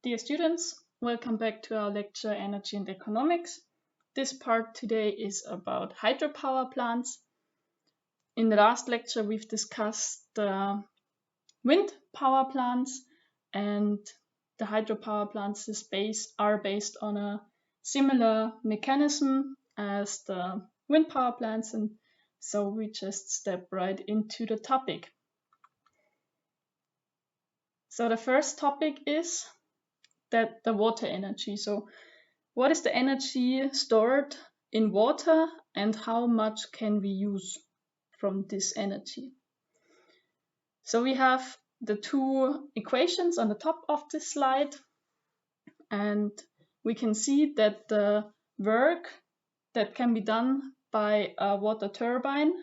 Dear students, welcome back to our lecture Energy and Economics. This part today is about hydropower plants. In the last lecture we've discussed the wind power plants, and the hydropower plants are based on a similar mechanism as the wind power plants, and so we just step right into the topic. So the first topic is the water energy. So what is the energy stored in water and how much can we use from this energy? So we have the two equations on the top of this slide, and we can see that the work that can be done by a water turbine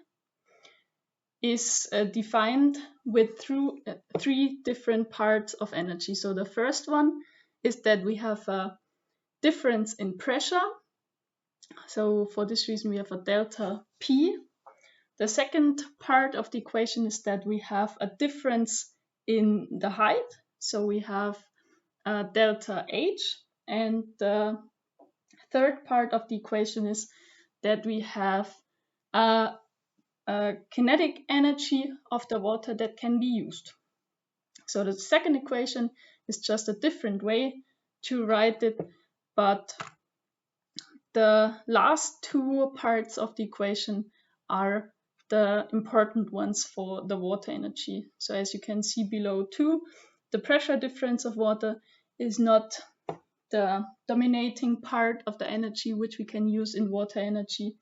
is defined with three different parts of energy. So the first one is that we have a difference in pressure. So for this reason, we have a delta P. The second part of the equation is that we have a difference in the height. So we have delta H. And the third part of the equation is that we have a kinetic energy of the water that can be used. So the second equation is just a different way to write it, but the last two parts of the equation are the important ones for the water energy. So as you can see below too, the pressure difference of water is not the dominating part of the energy which we can use in water energy,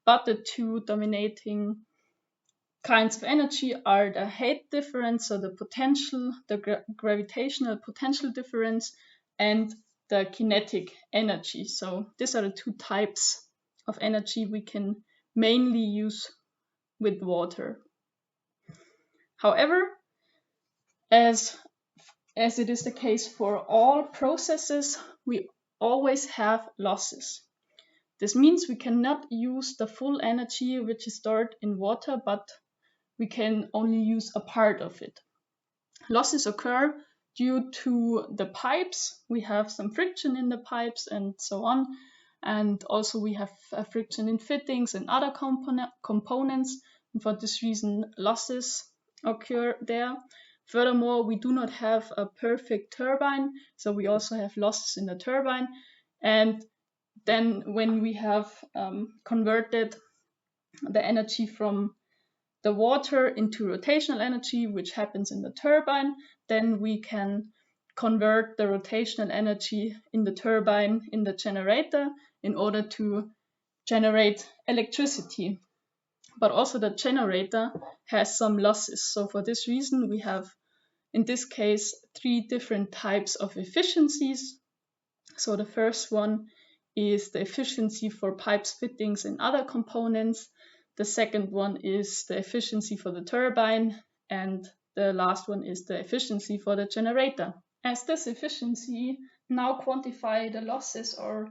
but the two dominating kinds of energy are the height difference, so the potential, the gravitational potential difference, and the kinetic energy. So these are the two types of energy we can mainly use with water. However, as it is the case for all processes, we always have losses. This means we cannot use the full energy which is stored in water, but we can only use a part of it. Losses occur due to the pipes. We have some friction in the pipes and so on. And also we have friction in fittings and other components. And for this reason, losses occur there. Furthermore, we do not have a perfect turbine, so we also have losses in the turbine. And then when we have converted the energy from the water into rotational energy, which happens in the turbine, then we can convert the rotational energy in the turbine in the generator in order to generate electricity. But also the generator has some losses. So for this reason, we have, in this case, three different types of efficiencies. So the first one is the efficiency for pipes, fittings, and other components. The second one is the efficiency for the turbine, and the last one is the efficiency for the generator. As this efficiency now quantify the losses or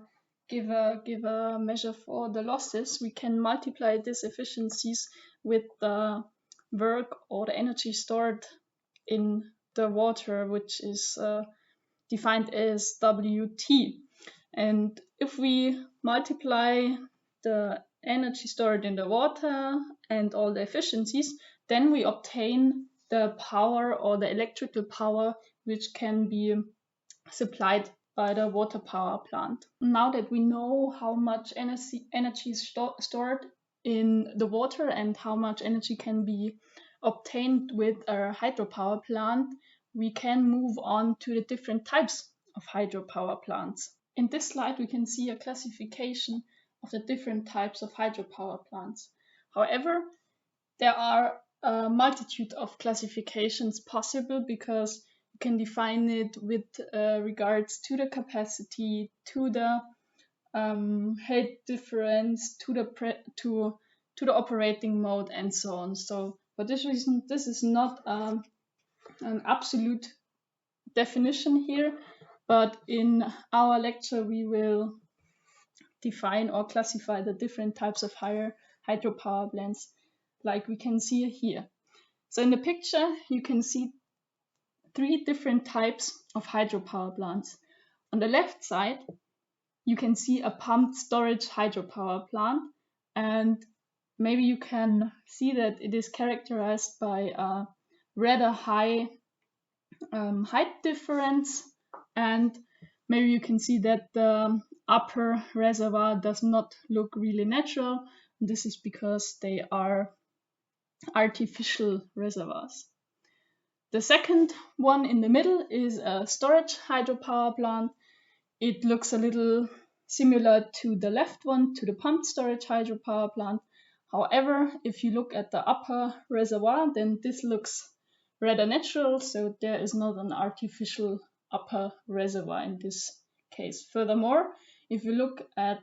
give a measure for the losses, we can multiply these efficiencies with the work or the energy stored in the water, which is defined as WT. And if we multiply the energy stored in the water and all the efficiencies, then we obtain the power or the electrical power which can be supplied by the water power plant. Now that we know how much energy is stored in the water and how much energy can be obtained with a hydropower plant, we can move on to the different types of hydropower plants. In this slide, we can see a classification of the different types of hydropower plants. However, there are a multitude of classifications possible because you can define it with regards to the capacity, to the height difference, to the operating mode, and so on. So for this reason, this is not an absolute definition here, but in our lecture we will define or classify the different types of hydropower plants like we can see here. So in the picture you can see three different types of hydropower plants. On the left side, you can see a pumped storage hydropower plant, and maybe you can see that it is characterized by a rather high height difference, and maybe you can see that the upper reservoir does not look really natural. This is because they are artificial reservoirs. The second one in the middle is a storage hydropower plant. It looks a little similar to the left one, to the pumped storage hydropower plant. However, if you look at the upper reservoir, then this looks rather natural, so there is not an artificial upper reservoir in this case. Furthermore, if you look at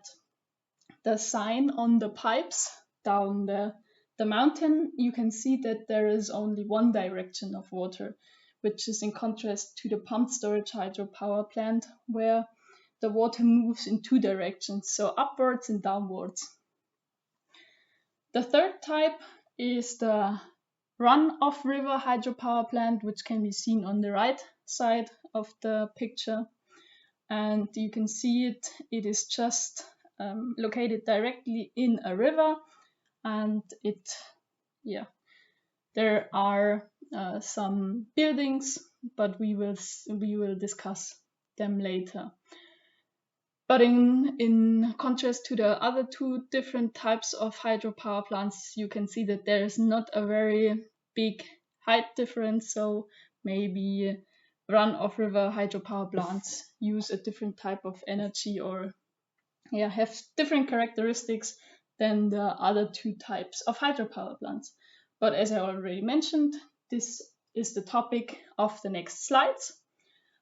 the sign on the pipes down the mountain, you can see that there is only one direction of water, which is in contrast to the pumped storage hydropower plant, where the water moves in two directions, so upwards and downwards. The third type is the run-off river hydropower plant, which can be seen on the right side of the picture. And you can see it is just located directly in a river, and there are some buildings, but we will discuss them later. But in contrast to the other two different types of hydropower plants, you can see that there is not a very big height difference, so maybe run-off river hydropower plants use a different type of energy or have different characteristics than the other two types of hydropower plants. But as I already mentioned, this is the topic of the next slides.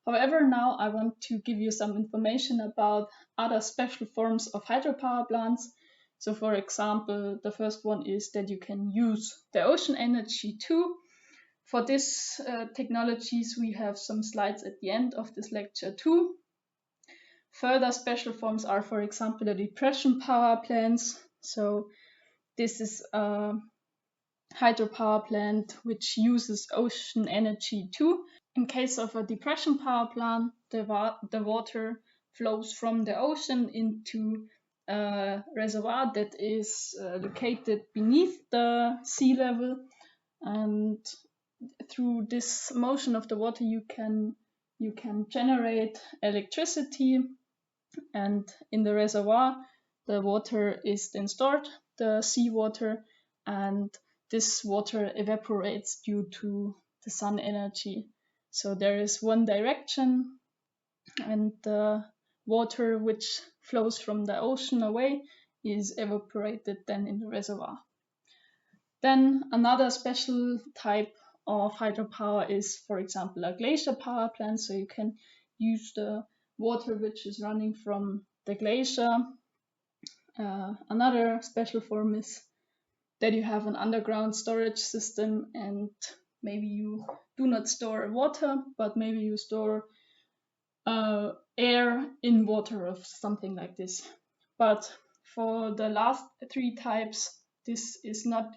However, now I want to give you some information about other special forms of hydropower plants. So for example, the first one is that you can use the ocean energy too. For these technologies, we have some slides at the end of this lecture too. Further special forms are, for example, the depression power plants. So this is a hydropower plant which uses ocean energy too. In case of a depression power plant, the water flows from the ocean into a reservoir that is located beneath the sea level, and through this motion of the water you can generate electricity, and in the reservoir the water is then stored, the seawater, and this water evaporates due to the sun energy. So there is one direction, and the water which flows from the ocean away is evaporated then in the reservoir. Then another special type of hydropower is, for example, a glacier power plant. So you can use the water which is running from the glacier. Another special form is that you have an underground storage system, and maybe you do not store water, but maybe you store air in water or something like this. But for the last three types, this is not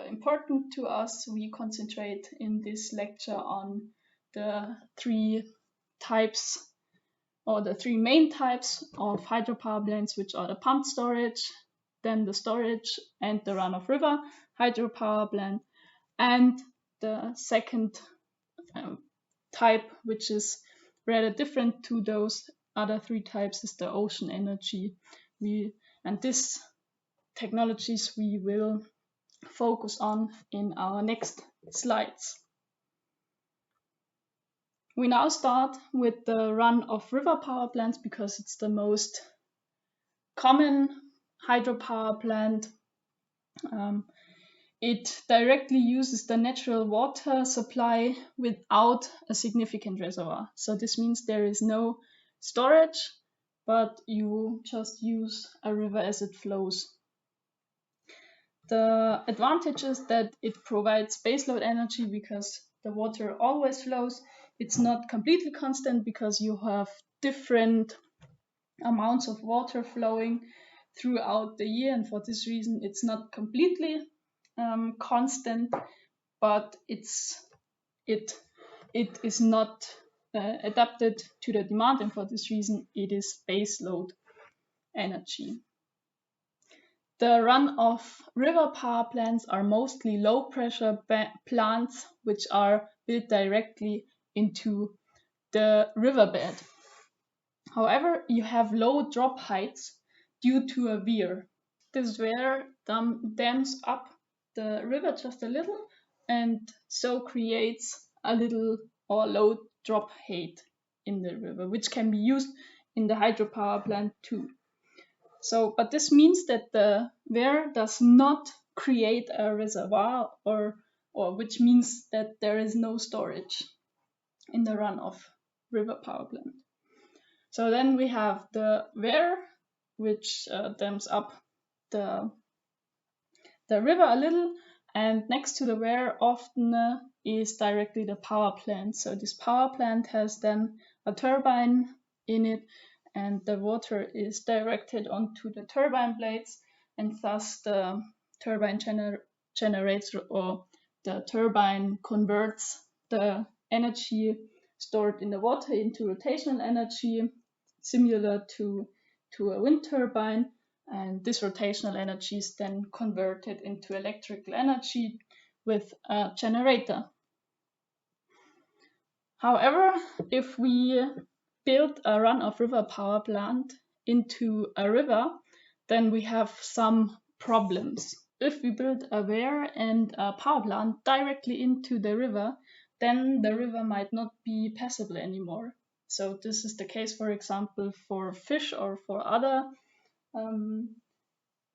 important to us. We concentrate in this lecture on the three types, or the three main types of hydropower plants, which are the pumped storage, then the storage and the run-of river hydropower plant, and the second type, which is rather different to those other three types, is the ocean energy. And these technologies we will focus on in our next slides. We now start with the run-of river power plants because it's the most common hydropower plant. It directly uses the natural water supply without a significant reservoir. So this means there is no storage, but you just use a river as it flows. The advantage is that it provides baseload energy because the water always flows. It's not completely constant because you have different amounts of water flowing throughout the year, and for this reason it's not completely constant, but it it is not adapted to the demand, and for this reason it is baseload energy. The run-of-river power plants are mostly low-pressure plants which are built directly into the riverbed. However, you have low drop heights due to a weir. This weir dams up the river just a little and so creates a little or low drop height in the river, which can be used in the hydropower plant too. So, but this means that the weir does not create a reservoir, or which means that there is no storage in the run-of-river power plant. So then we have the weir, which dams up the river a little, and next to the weir often is directly the power plant. So this power plant has then a turbine in it, and the water is directed onto the turbine blades, and thus the turbine generates, or the turbine converts the energy stored in the water into rotational energy, similar to a wind turbine, and this rotational energy is then converted into electrical energy with a generator. However, if we build a run-of-river power plant into a river, then we have some problems. If we build a weir and a power plant directly into the river, then the river might not be passable anymore. So this is the case, for example, for fish or for other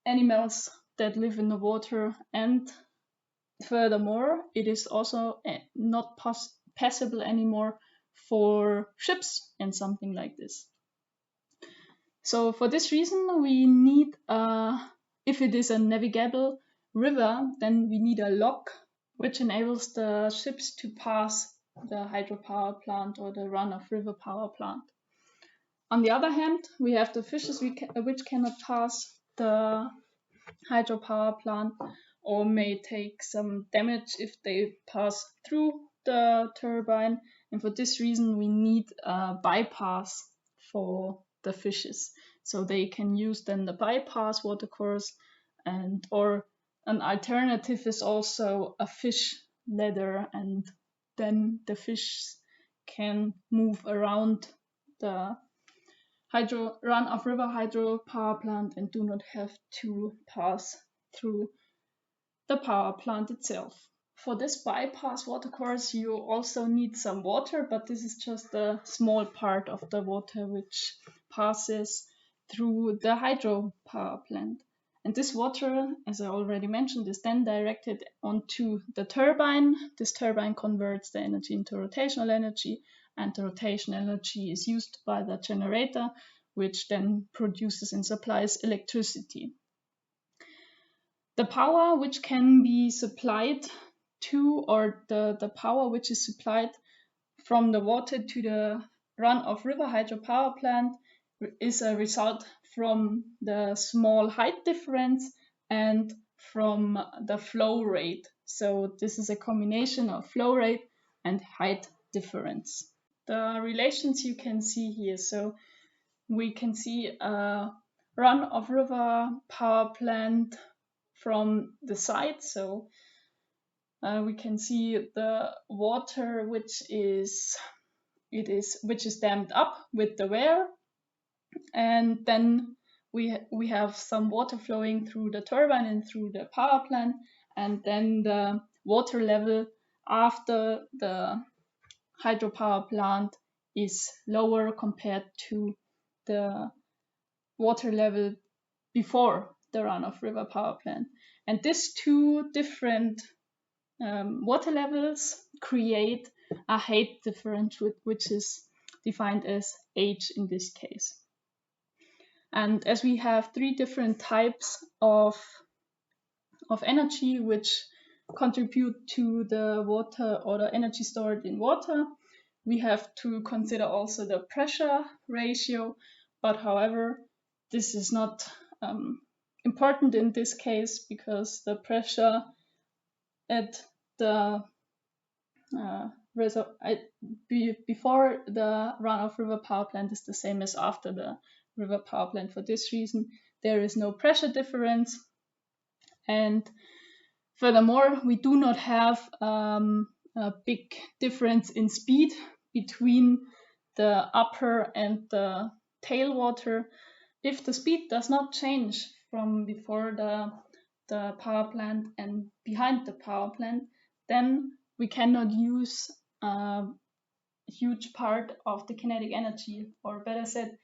animals that live in the water, and furthermore, it is also not passable anymore for ships and something like this. So for this reason, we need, if it is a navigable river, then we need a lock which enables the ships to pass the hydropower plant or the run-of-river power plant. On the other hand, we have the fishes which cannot pass the hydropower plant, or may take some damage if they pass through the turbine, and for this reason we need a bypass for the fishes, so they can use then the bypass watercourse, and or an alternative is also a fish ladder, and then the fish can move around the run-of-river hydropower plant and do not have to pass through the power plant itself. For this bypass watercourse, you also need some water, but this is just a small part of the water which passes through the hydropower plant. And this water, as I already mentioned, is then directed onto the turbine. This turbine converts the energy into rotational energy, and the rotational energy is used by the generator, which then produces and supplies electricity. The power which can be supplied to, or the power which is supplied from the water to the run-of-river hydropower plant, is a result from the small height difference and from the flow rate. So this is a combination of flow rate and height difference. The relations you can see here. So we can see a run-of-river power plant from the side. So we can see the water which is dammed up with the weir, and then we have some water flowing through the turbine and through the power plant, and then the water level after the hydropower plant is lower compared to the water level before the run-of-river power plant. And these two different water levels create a height difference, which is defined as h in this case. And as we have three different types of energy which contribute to the water, or the energy stored in water, we have to consider also the pressure ratio. But however, this is not important in this case, because the pressure at the before the run-of-river power plant is the same as after the river power plant. For this reason, there is no pressure difference. And furthermore, we do not have a big difference in speed between the upper and the tailwater. If the speed does not change from before the power plant and behind the power plant, then we cannot use a huge part of the kinetic energy, or better said,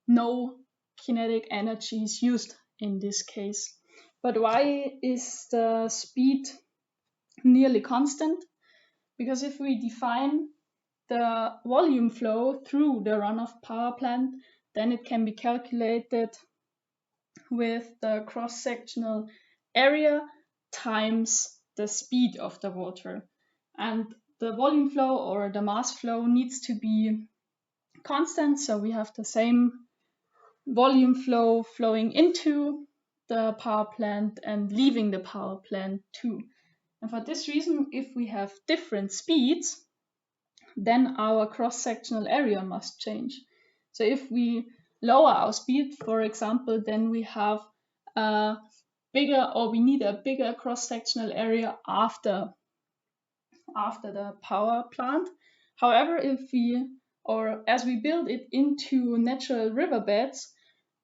no kinetic energy is used in this case. But why is the speed nearly constant? Because if we define the volume flow through the runoff power plant, then it can be calculated with the cross-sectional area times the speed of the water. And the volume flow or the mass flow needs to be constant, so we have the same volume flow flowing into the power plant and leaving the power plant too. And for this reason, if we have different speeds, then our cross-sectional area must change. So if we lower our speed, for example, then we have a bigger, or we need a bigger cross-sectional area after the power plant. However, as we build it into natural riverbeds,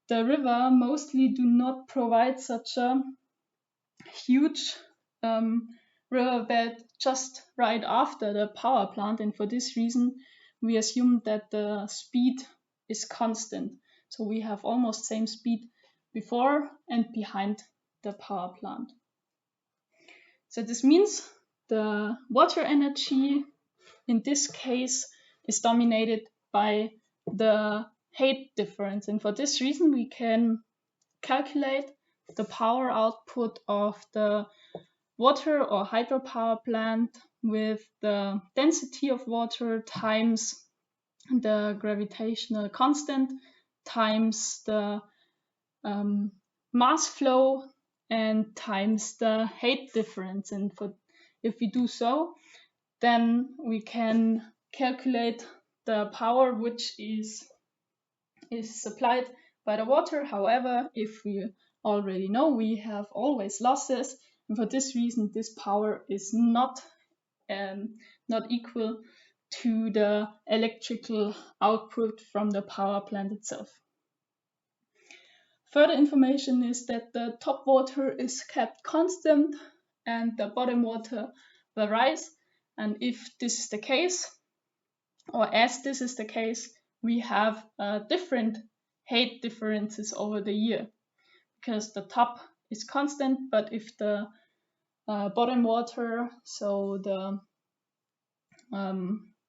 the river mostly do not provide such a huge riverbed just right after the power plant, and for this reason we assume that the speed is constant. So we have almost same speed before and behind the power plant. So this means the water energy in this case is dominated by the height difference, and for this reason we can calculate the power output of the water or hydropower plant with the density of water times the gravitational constant times the mass flow and times the height difference. And if we do so, then we can calculate the power which is supplied by the water. However, if we already know, we have always losses, and for this reason this power is not equal to the electrical output from the power plant itself. Further information is that the top water is kept constant and the bottom water varies, and if this is the case, or as this is the case, we have different height differences over the year, because the top is constant, but if the bottom water, so the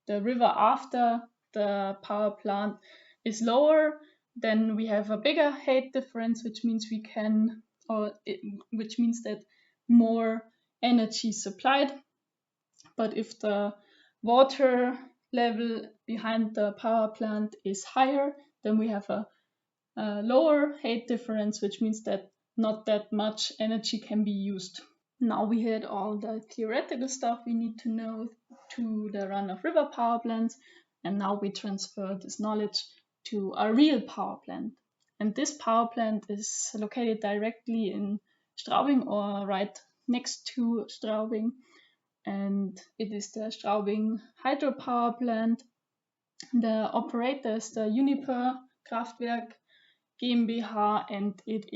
river after the power plant is lower, then we have a bigger height difference, which means which means that more energy is supplied. But if the water level behind the power plant is higher, then we have a lower height difference, which means that not that much energy can be used. Now we had all the theoretical stuff we need to know to the run-of-river power plants, and now we transfer this knowledge to a real power plant. And this power plant is located directly in Straubing, or right next to Straubing, and it is the Straubing Hydropower plant. The operator is the Uniper Kraftwerk GmbH, and it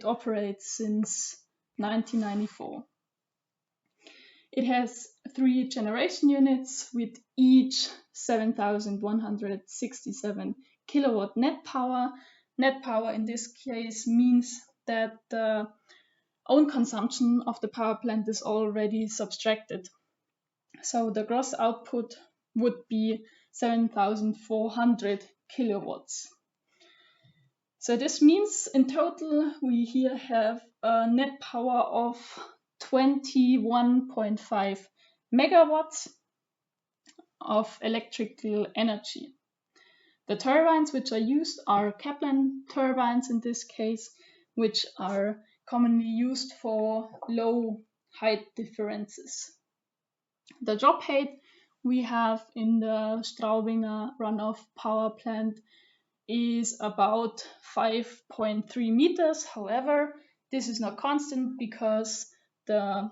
operates since 1994. It has 3 generation units with each 7,167 kilowatt net power. Net power in this case means that the own consumption of the power plant is already subtracted. So the gross output would be 7,400 kilowatts. So this means in total we here have a net power of 21.5 megawatts of electrical energy. The turbines which are used are Kaplan turbines in this case, which are commonly used for low height differences. The drop height we have in the Straubinger runoff power plant is about 5.3 meters. However, this is not constant because the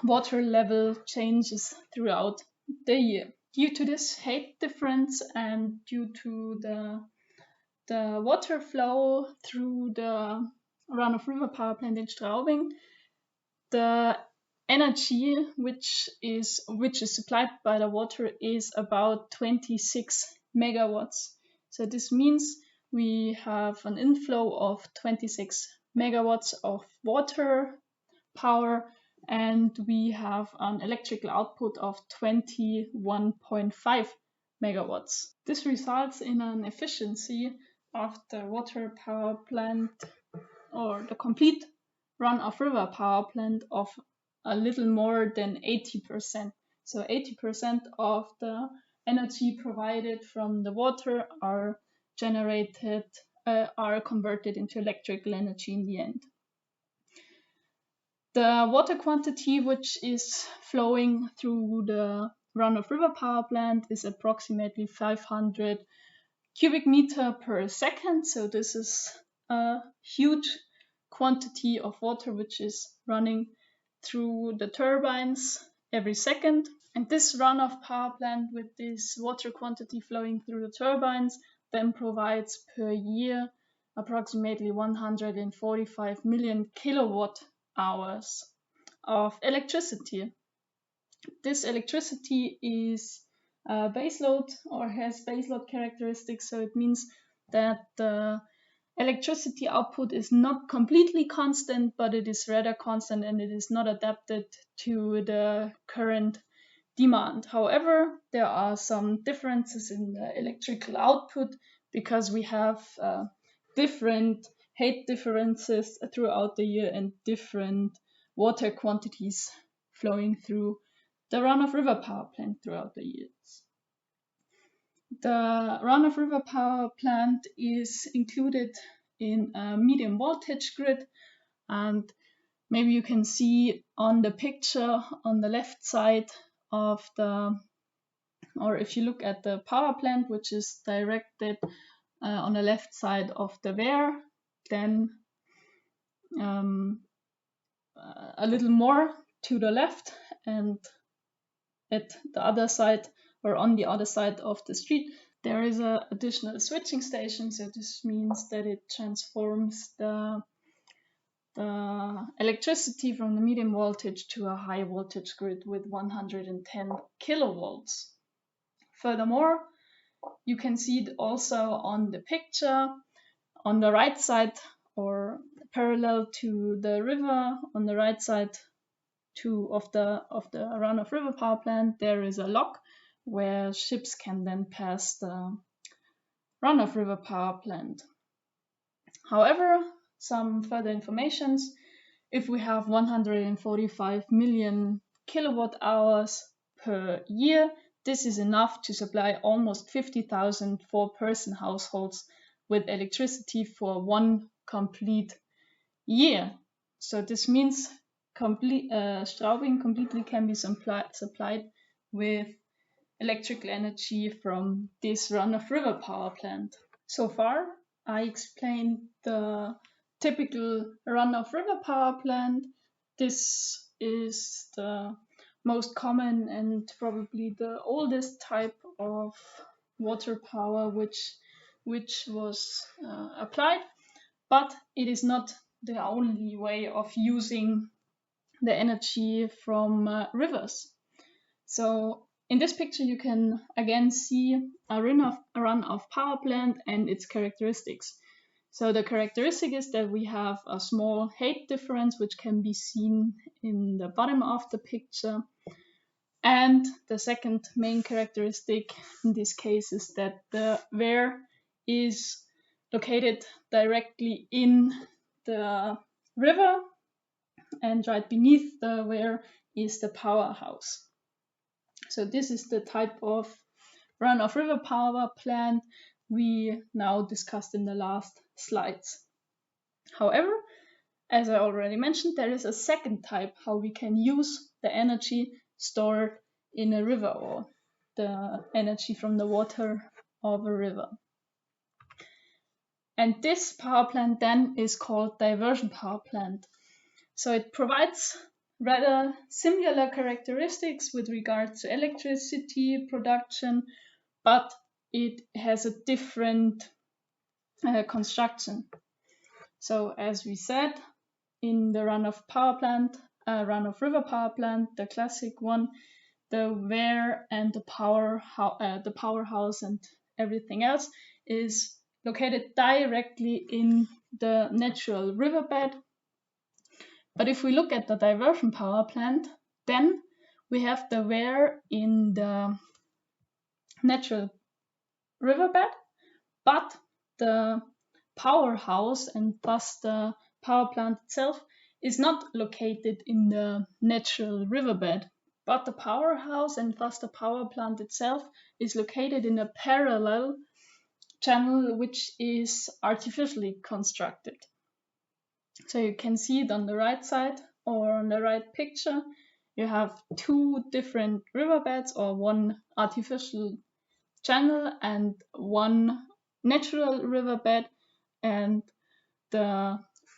water level changes throughout the year. Due to this height difference and due to the water flow through the run-of-river power plant in Straubing, the energy which is supplied by the water is about 26 megawatts. So this means we have an inflow of 26 megawatts of water power, and we have an electrical output of 21.5 megawatts. This results in an efficiency of the water power plant, or the complete run-of-river power plant, of a little more than 80%. So 80% of the energy provided from the water are converted into electrical energy in the end. The water quantity which is flowing through the run-of-river power plant is approximately 500 cubic meter per second. So this is a huge quantity of water which is running through the turbines every second. And this runoff power plant with this water quantity flowing through the turbines then provides per year approximately 145 million kilowatt hours of electricity. This electricity is baseload, or has baseload characteristics, so it means that the electricity output is not completely constant, but it is rather constant and it is not adapted to the current demand. However, there are some differences in the electrical output because we have different height differences throughout the year and different water quantities flowing through the run-of-river power plant throughout the years. The run-of-river power plant is included in a medium voltage grid, and maybe you can see on the picture on the left side of or if you look at the power plant, which is directed on the left side of the Wehr, then a little more to the left, and at the other side, or on the other side of the street, there is an additional switching station. So this means that it transforms the electricity from the medium voltage to a high voltage grid with 110 kilovolts. Furthermore, you can see it also on the picture on the right side, or parallel to the river on the right side of the run-of-river power plant, there is a lock where ships can then pass the run-of-river power plant. However, some further informations: if we have 145 million kilowatt hours per year, this is enough to supply almost 50,000 four-person households with electricity for one complete year. So this means Straubing completely can be supplied with electrical energy from this run-of-river power plant. So far, I explained the typical run-of-river power plant. This is the most common and probably the oldest type of water power which was applied, but it is not the only way of using the energy from rivers. So in this picture you can again see a run-of power plant and its characteristics. So the characteristic is that we have a small height difference, which can be seen in the bottom of the picture. And the second main characteristic in this case is that the Wehr is located directly in the river, and right beneath the Wehr is the powerhouse. So this is the type of run-of-river power plant we now discussed in the last slides. However, as I already mentioned, there is a second type how we can use the energy stored in a river, or the energy from the water of a river. And this power plant then is called diversion power plant. So it provides rather similar characteristics with regard to electricity production, but it has a different construction. So as we said, in the run-of river power plant, the classic one, the weir and the powerhouse and everything else is located directly in the natural riverbed. But if we look at the diversion power plant, then we have the weir in the natural riverbed, but the powerhouse and thus the power plant itself is not located in the natural riverbed, but the powerhouse and thus the power plant itself is located in a parallel channel which is artificially constructed. So you can see it on the right side or on the right picture. You have two different riverbeds, or one artificial channel and one natural riverbed, and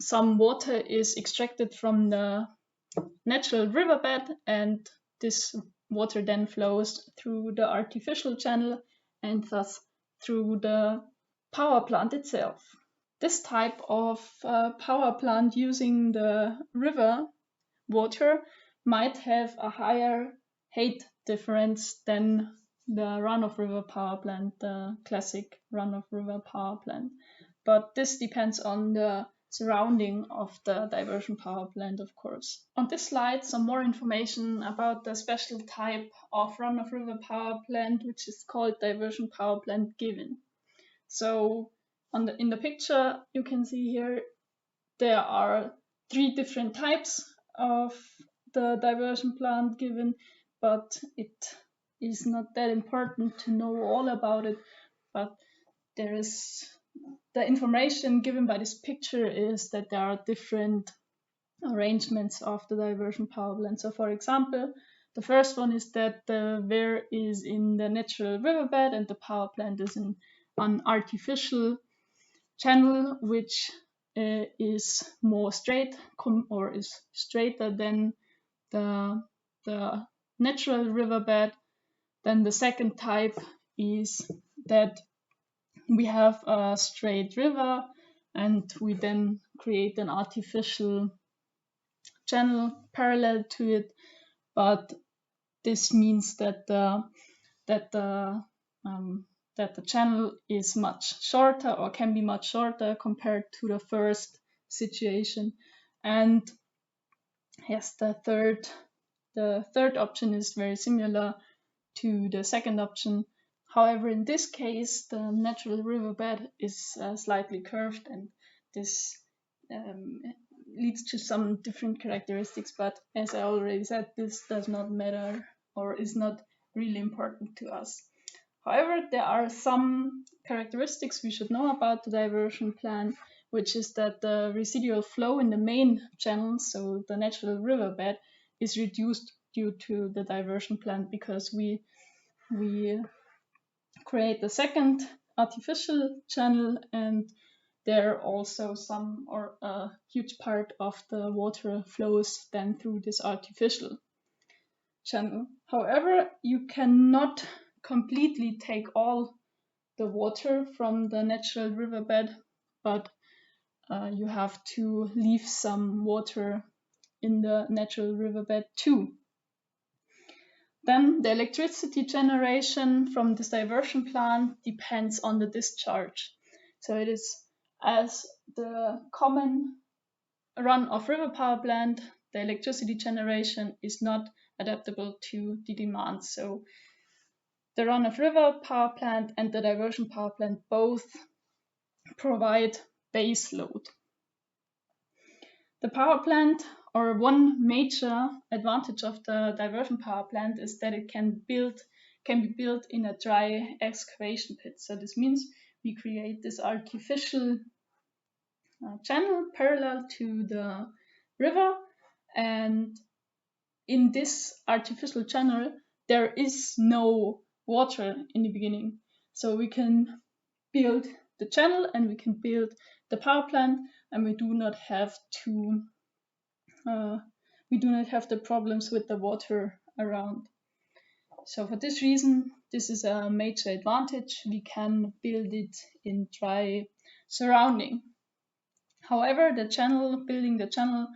some water is extracted from the natural riverbed, and this water then flows through the artificial channel and thus through the power plant itself. This type of power plant using the river water might have a higher height difference than the run-of-river power plant, the classic run-of-river power plant. But this depends on the surrounding of the diversion power plant, of course. On this slide, some more information about the special type of run-of-river power plant, which is called diversion power plant given. So in the picture, you can see here there are 3 different types of the diversion plant given, but it is not that important to know all about it. But the information given by this picture is that there are different arrangements of the diversion power plant. So for example, the first one is that the weir is in the natural riverbed and the power plant is in an artificial channel which is more straight or is straighter than the natural riverbed. Then the second type is that we have a straight river and we then create an artificial channel parallel to it, but this means that the channel is much shorter or can be much shorter compared to the first situation. And yes, the third option is very similar to the second option. However, in this case, the natural riverbed is slightly curved, and this leads to some different characteristics. But as I already said, this does not matter or is not really important to us. However, there are some characteristics we should know about the diversion plan, which is that the residual flow in the main channel, so the natural riverbed, is reduced due to the diversion plan because we create the second artificial channel, and there also some or a huge part of the water flows then through this artificial channel. However, you cannot completely take all the water from the natural riverbed, but you have to leave some water in the natural riverbed too. Then the electricity generation from this diversion plant depends on the discharge. So it is as the common run-of-river power plant, the electricity generation is not adaptable to the demand. So the run-of-river power plant and the diversion power plant both provide base load. The power plant, or one major advantage of the diversion power plant, is that it can be built in a dry excavation pit. So this means we create this artificial channel parallel to the river, and in this artificial channel there is no water in the beginning. So we can build the channel and we can build the power plant, and we do not have the problems with the water around. So for this reason, this is a major advantage. We can build it in dry surrounding. However, building the channel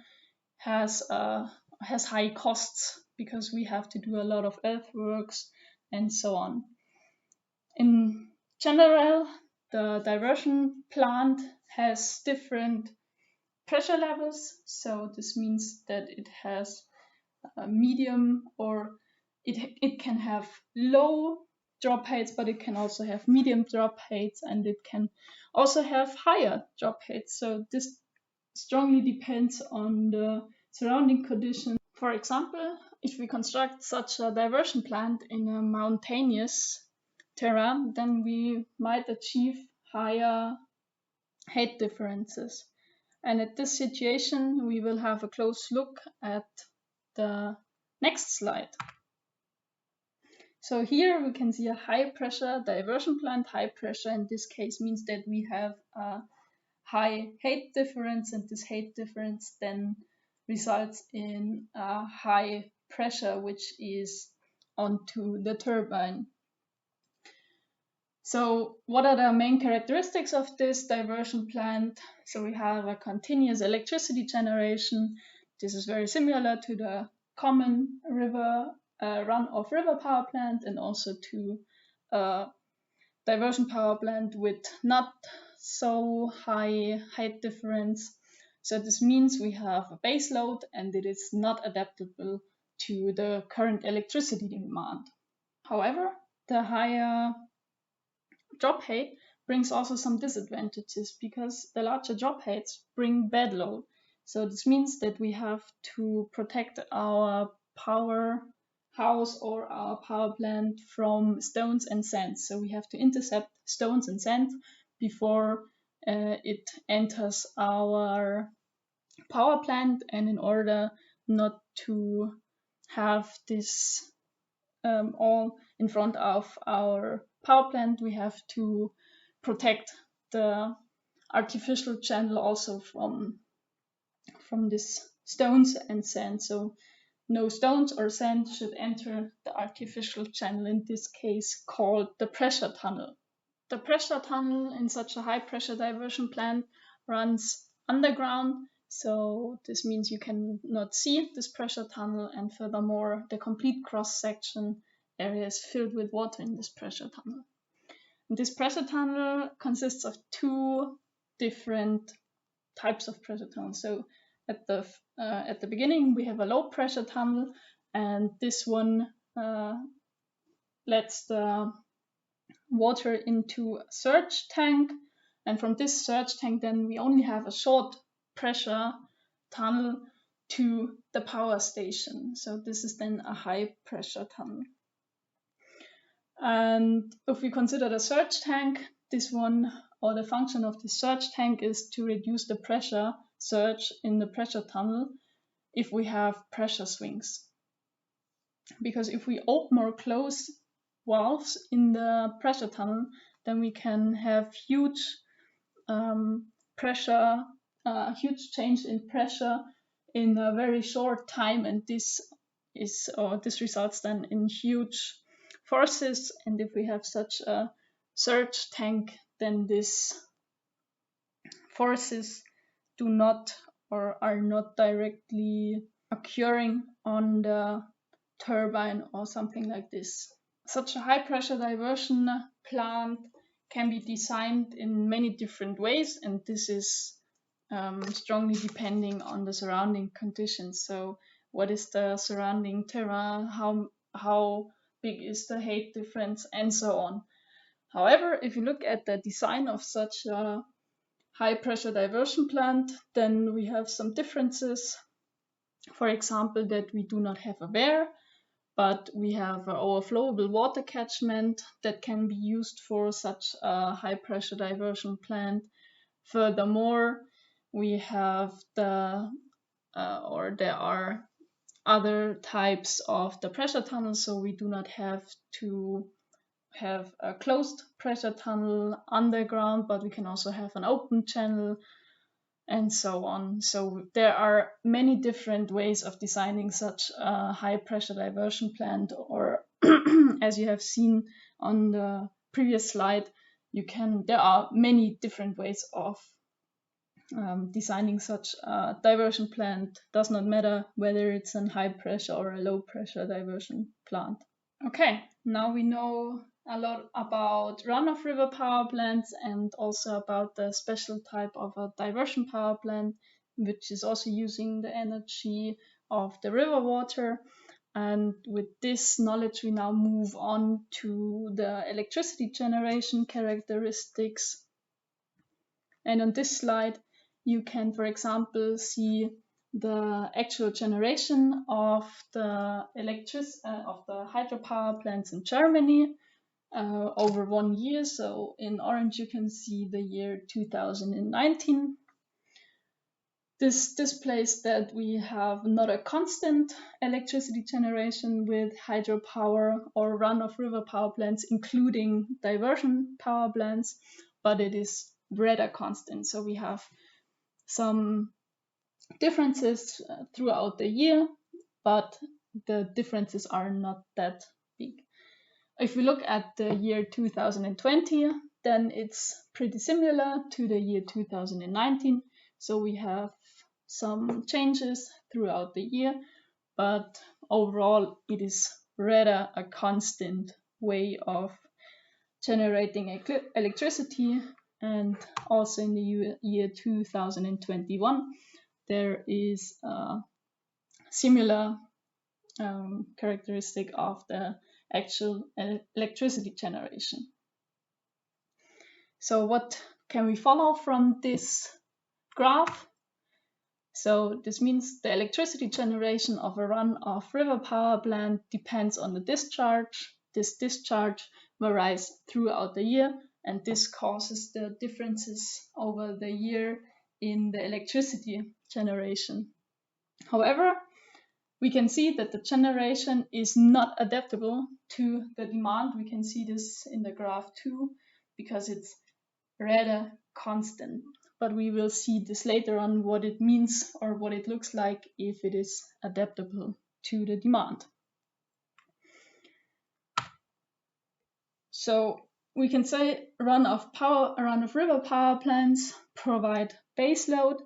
has high costs because we have to do a lot of earthworks and so on. In general, the diversion plant has different pressure levels. So this means that it has a medium, or it can have low drop heights, but it can also have medium drop heights, and it can also have higher drop heights. So this strongly depends on the surrounding conditions. For example, if we construct such a diversion plant in a mountainous terrain, then we might achieve higher height differences. And at this situation, we will have a close look at the next slide. So here we can see a high pressure diversion plant. High pressure in this case means that we have a high height difference, and this height difference then results in a high pressure which is onto the turbine. So what are the main characteristics of this diversion plant? So we have a continuous electricity generation. This is very similar to the common run-of river power plant, and also to a diversion power plant with not so high height difference. So this means we have a base load and it is not adaptable to the current electricity demand. However, the higher drop height brings also some disadvantages, because the larger drop heights bring bad load. So this means that we have to protect our powerhouse or our power plant from stones and sand. So we have to intercept stones and sand before it enters our power plant, and in order not to have this all in front of our power plant, we have to protect the artificial channel also from this stones and sand. So no stones or sand should enter the artificial channel, in this case called the pressure tunnel. The pressure tunnel in such a high pressure diversion plant runs underground. So this means you cannot see this pressure tunnel, and furthermore, the complete cross-section area is filled with water in this pressure tunnel. And this pressure tunnel consists of two different types of pressure tunnels. So at the beginning, we have a low pressure tunnel, and this one lets the water into a surge tank, and from this surge tank then we only have a short pressure tunnel to the power station. So this is then a high pressure tunnel. And if we consider the surge tank, this one, or the function of the surge tank, is to reduce the pressure surge in the pressure tunnel if we have pressure swings. Because if we open or close valves in the pressure tunnel, then we can have huge huge change in pressure in a very short time, and this results then in huge forces. And if we have such a surge tank, then these forces do not, or are not directly occurring on the turbine or something like this. Such a high pressure diversion plant can be designed in many different ways, and this is strongly depending on the surrounding conditions. So what is the surrounding terrain, how big is the height difference, and so on. However, if you look at the design of such a high pressure diversion plant, then we have some differences. For example, that we do not have a weir, but we have an overflowable water catchment that can be used for such a high pressure diversion plant. Furthermore, we have there are other types of the pressure tunnel, so we do not have to have a closed pressure tunnel underground, but we can also have an open channel, and so on. So there are many different ways of designing such a high pressure diversion plant, or as you have seen on the previous slide, there are many different ways of designing such a diversion plant. Does not matter whether it's a high pressure or a low pressure diversion plant. Okay, now we know a lot about run-of-river power plants and also about the special type of a diversion power plant, which is also using the energy of the river water. And with this knowledge, we now move on to the electricity generation characteristics. And on this slide, you can, for example, see the actual generation of the hydropower plants in Germany over 1 year. So in orange, you can see the year 2019. This displays that we have not a constant electricity generation with hydropower or run-of-river power plants, including diversion power plants, but it is rather constant. So we have some differences throughout the year, but the differences are not that big. If we look at the year 2020, then it's pretty similar to the year 2019. So we have some changes throughout the year, but overall it is rather a constant way of generating electricity. And also in the year 2021, there is a similar characteristic of the actual electricity generation. So what can we follow from this graph? So this means the electricity generation of a run-of-river power plant depends on the discharge. This discharge varies throughout the year, and this causes the differences over the year in the electricity generation. However, we can see that the generation is not adaptable to the demand. We can see this in the graph too, because it's rather constant. But we will see this later on, what it means or what it looks like if it is adaptable to the demand. So we can say run-of-river power plants provide baseload,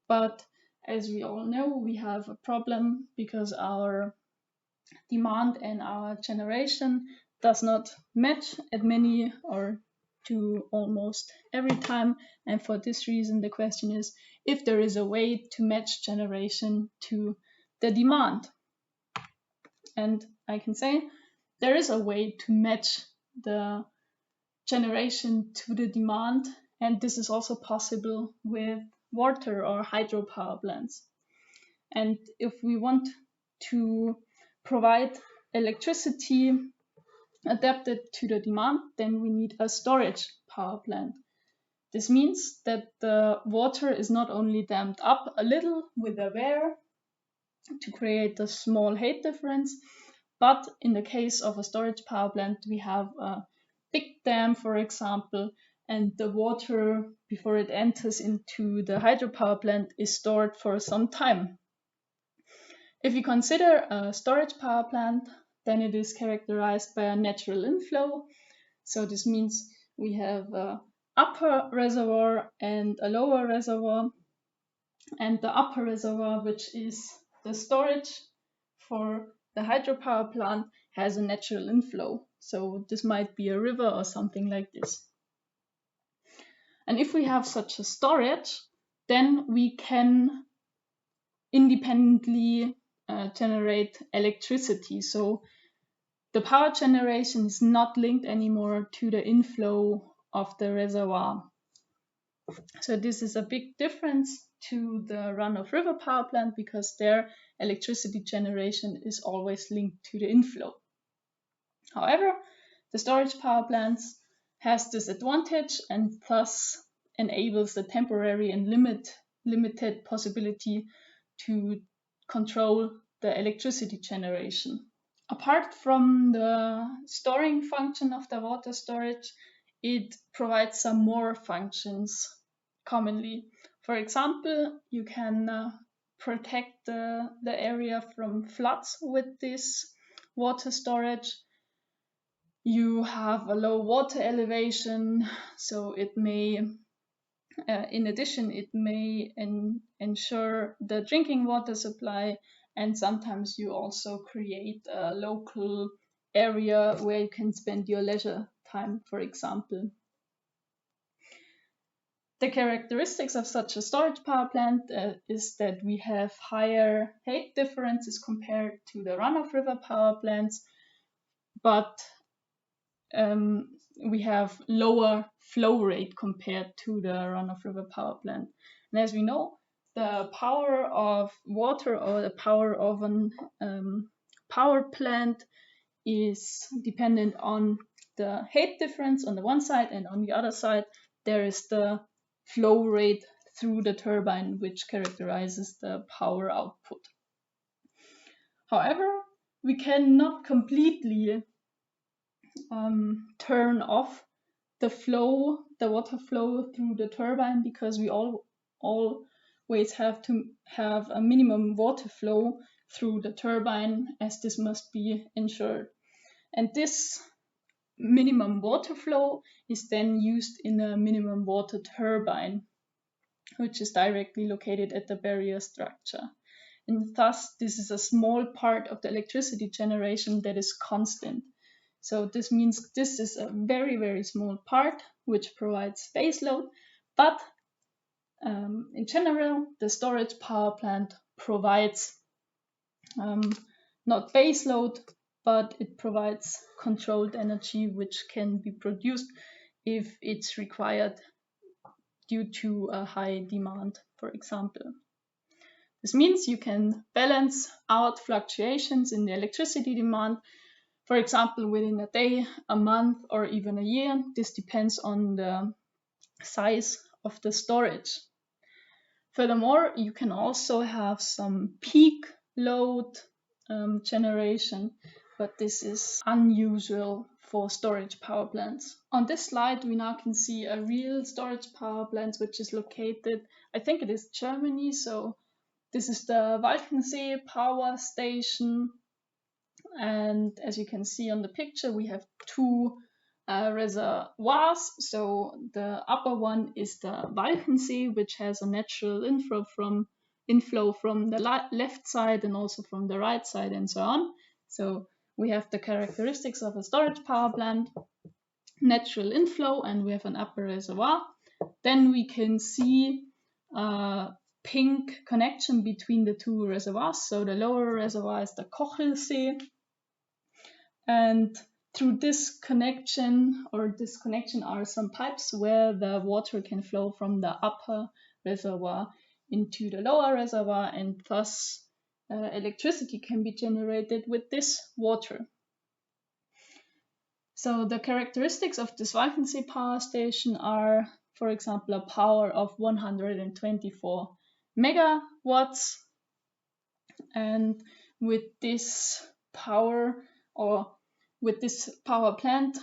but as we all know, we have a problem because our demand and our generation does not match at many or to almost every time. And for this reason, the question is if there is a way to match generation to the demand. And I can say there is a way to match the generation to the demand, and this is also possible with water or hydropower plants. And if we want to provide electricity adapted to the demand, then we need a storage power plant. This means that the water is not only dammed up a little with the air to create a small height difference, but in the case of a storage power plant, we have a big dam, for example, and the water before it enters into the hydropower plant is stored for some time. If you consider a storage power plant, then it is characterized by a natural inflow. So this means we have an upper reservoir and a lower reservoir. And the upper reservoir, which is the storage for the hydropower plant, has a natural inflow. So this might be a river or something like this. And if we have such a storage, then we can independently generate electricity. So the power generation is not linked anymore to the inflow of the reservoir. So this is a big difference to the run-of-river power plant because their electricity generation is always linked to the inflow. However, the storage power plants has this advantage and thus enables the temporary and limited possibility to control the electricity generation. Apart from the storing function of the water storage, it provides some more functions commonly. For example, you can protect the area from floods with this water storage. You have a low water elevation, so it may, in addition, it may ensure the drinking water supply, and sometimes you also create a local area where you can spend your leisure time, for example. The characteristics of such a storage power plant is that we have higher height differences compared to the run-of-river power plants, but we have lower flow rate compared to the run-of-river power plant. And as we know, the power of water or the power of an power plant is dependent on the height difference on the one side, and on the other side there is the flow rate through the turbine, which characterizes the power output. However, we cannot completely turn off the water flow through the turbine, because we always have to have a minimum water flow through the turbine, as this must be ensured. And this minimum water flow is then used in a minimum water turbine, which is directly located at the barrier structure. And thus, this is a small part of the electricity generation that is constant. So this means this is a very, very small part which provides baseload, but in general, the storage power plant provides not baseload, but it provides controlled energy which can be produced if it's required due to a high demand, for example. This means you can balance out fluctuations in the electricity demand, for example, within a day, a month, or even a year. This depends on the size of the storage. Furthermore, you can also have some peak load generation, but this is unusual for storage power plants. On this slide, we now can see a real storage power plant, which is located, I think it is Germany. So this is the Walchensee power station. And as you can see on the picture, we have two reservoirs. So the upper one is the Walchensee, which has a natural inflow from the left side and also from the right side, and so on. So we have the characteristics of a storage power plant, natural inflow, and we have an upper reservoir. Then we can see a pink connection between the two reservoirs. So the lower reservoir is the Kochelsee, and through this connection are some pipes where the water can flow from the upper reservoir into the lower reservoir, and thus electricity can be generated with this water. So the characteristics of this Walchensee power station are, for example, a power of 124 megawatts, and with this power plant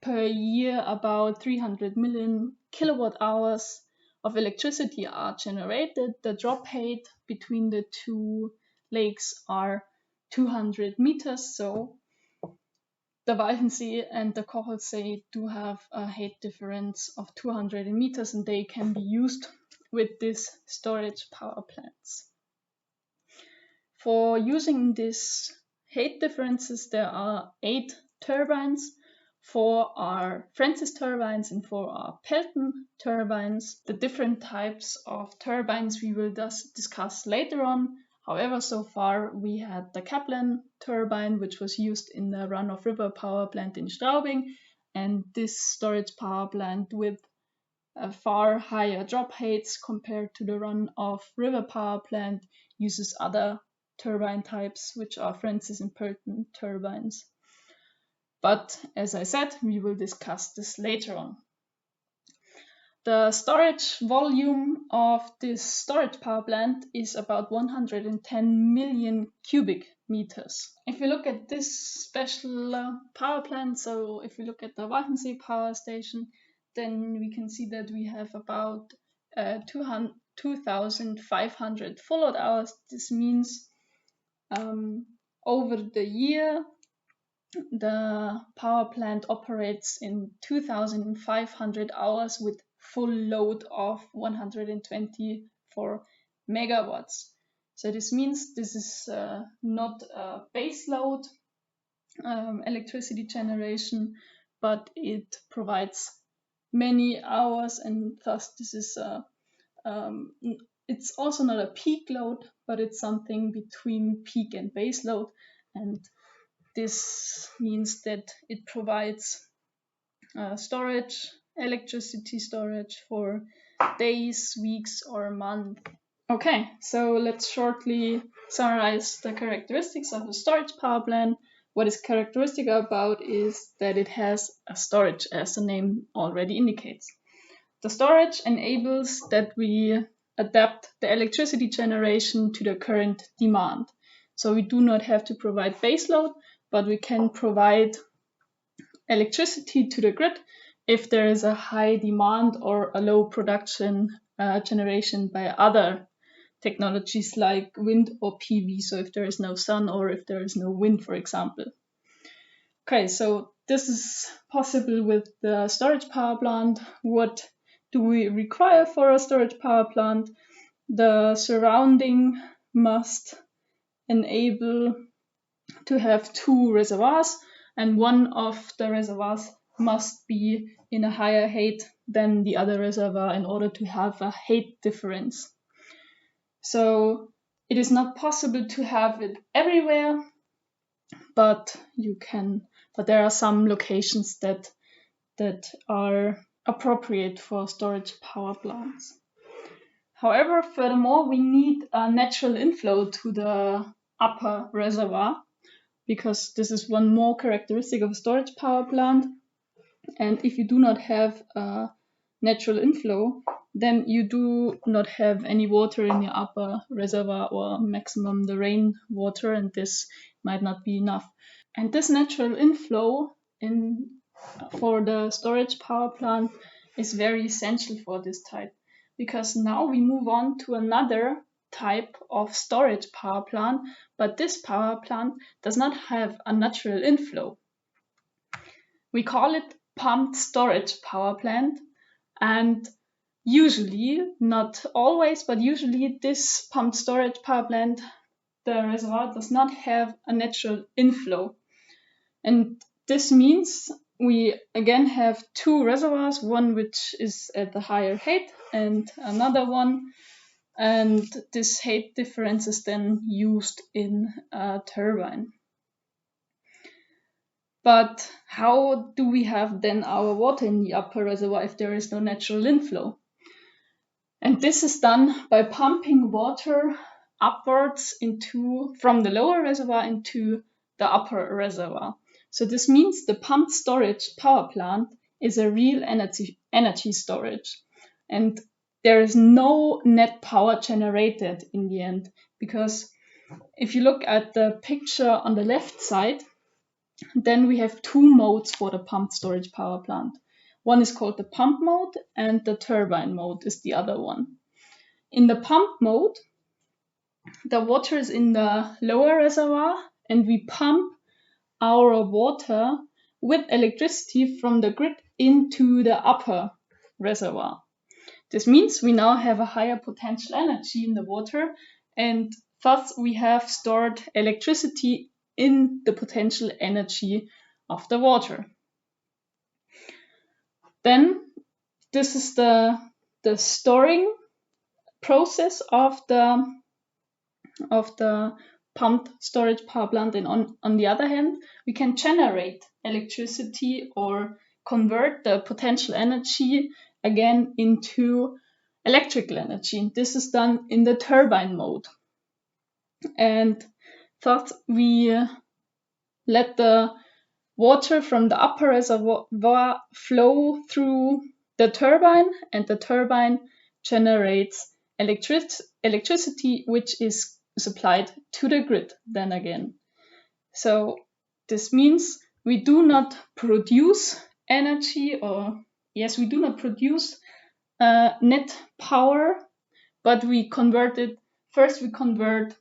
per year, about 300 million kilowatt hours of electricity are generated. The drop height between the two lakes are 200 meters. So the Walchensee and the Kochelsee do have a height difference of 200 meters, and they can be used with these storage power plants. For using these height differences, there are 8 turbines. 4 are Francis turbines and 4 are Pelton turbines. The different types of turbines we will discuss later on. However, so far we had the Kaplan turbine, which was used in the run-of-river power plant in Straubing, and this storage power plant with far higher drop heights compared to the run-of-river power plant uses other turbine types, which are Francis and Pelton turbines. But as I said, we will discuss this later on. The storage volume of this storage power plant is about 110 million cubic meters. If we look at this special power plant, so if we look at the Walchensee power station, then we can see that we have about 2,500 full load hours. This means over the year, the power plant operates in 2,500 hours with full load of 124 megawatts. So this means this is not a base load electricity generation, but it provides many hours, and thus this is it's also not a peak load, but it's something between peak and base load, and this means that it provides storage, electricity storage for days, weeks, or months. Okay, so let's shortly summarize the characteristics of a storage power plant. What is characteristic about is that it has a storage, as the name already indicates. The storage enables that we adapt the electricity generation to the current demand. So we do not have to provide baseload, but we can provide electricity to the grid if there is a high demand or a low production generation by other technologies like wind or PV, so if there is no sun or if there is no wind, for example. Okay, so this is possible with the storage power plant. What do we require for a storage power plant? The surrounding must enable to have two reservoirs, and one of the reservoirs must be in a higher height than the other reservoir in order to have a height difference. So it is not possible to have it everywhere, but there are some locations that are appropriate for storage power plants. However, furthermore, we need a natural inflow to the upper reservoir, because this is one more characteristic of a storage power plant. And if you do not have a natural inflow, then you do not have any water in your upper reservoir, or maximum the rainwater, and this might not be enough. And this natural inflow for the storage power plant is very essential for this type, because now we move on to another type of storage power plant, but this power plant does not have a natural inflow. We call it pumped storage power plant, and usually, not always, but usually this pumped storage power plant, the reservoir does not have a natural inflow. And this means we again have two reservoirs, one which is at the higher height and another one, and this height difference is then used in a turbine. But how do we have then our water in the upper reservoir if there is no natural inflow? And this is done by pumping water upwards from the lower reservoir into the upper reservoir. So this means the pumped storage power plant is a real energy storage. And there is no net power generated in the end, because if you look at the picture on the left side, then we have two modes for the pumped storage power plant. One is called the pump mode, and the turbine mode is the other one. In the pump mode, the water is in the lower reservoir, and we pump our water with electricity from the grid into the upper reservoir. This means we now have a higher potential energy in the water, and thus we have stored electricity in the potential energy of the water. Then this is the storing process of the pumped storage power plant. And on the other hand, we can generate electricity or convert the potential energy again into electrical energy. And this is done in the turbine mode. And thus we let the water from the upper reservoir flow through the turbine, and the turbine generates electricity, which is supplied to the grid then again. So this means we do not produce energy, or yes, we do not produce net power, but we convert it. First, we convert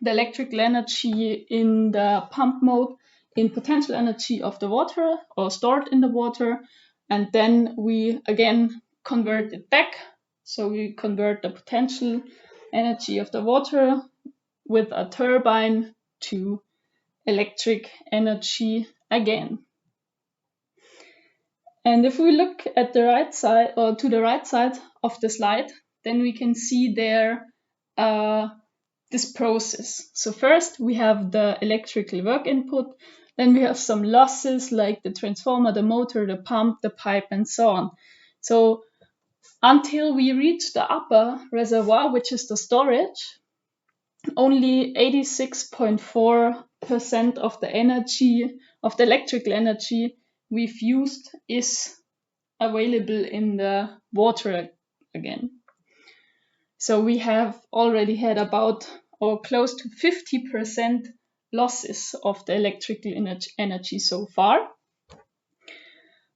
the electrical energy in the pump mode in potential energy of the water, or stored in the water, and then we again convert it back. So we convert the potential energy of the water with a turbine to electric energy again. And if we look at the right side, or to the right side of the slide, then we can see there this process. So first we have the electrical work input, then we have some losses like the transformer, the motor, the pump, the pipe, and so on. So until we reach the upper reservoir, which is the storage, only 86.4% of the energy, of the electrical energy we've used, is available in the water again. So we have already had about, or close to 50% losses of the electrical energy so far.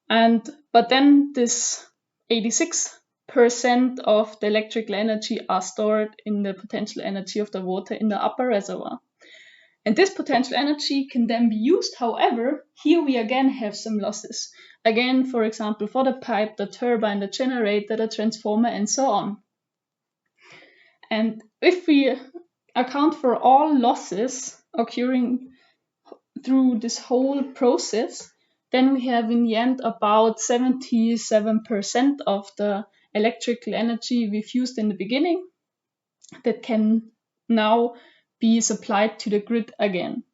But then this 86% of the electrical energy are stored in the potential energy of the water in the upper reservoir. And this potential energy can then be used. However, here we again have some losses. Again, for example, for the pipe, the turbine, the generator, the transformer, and so on. And if we account for all losses occurring through this whole process, then we have in the end about 77% of the electrical energy we've used in the beginning that can now be supplied to the grid again.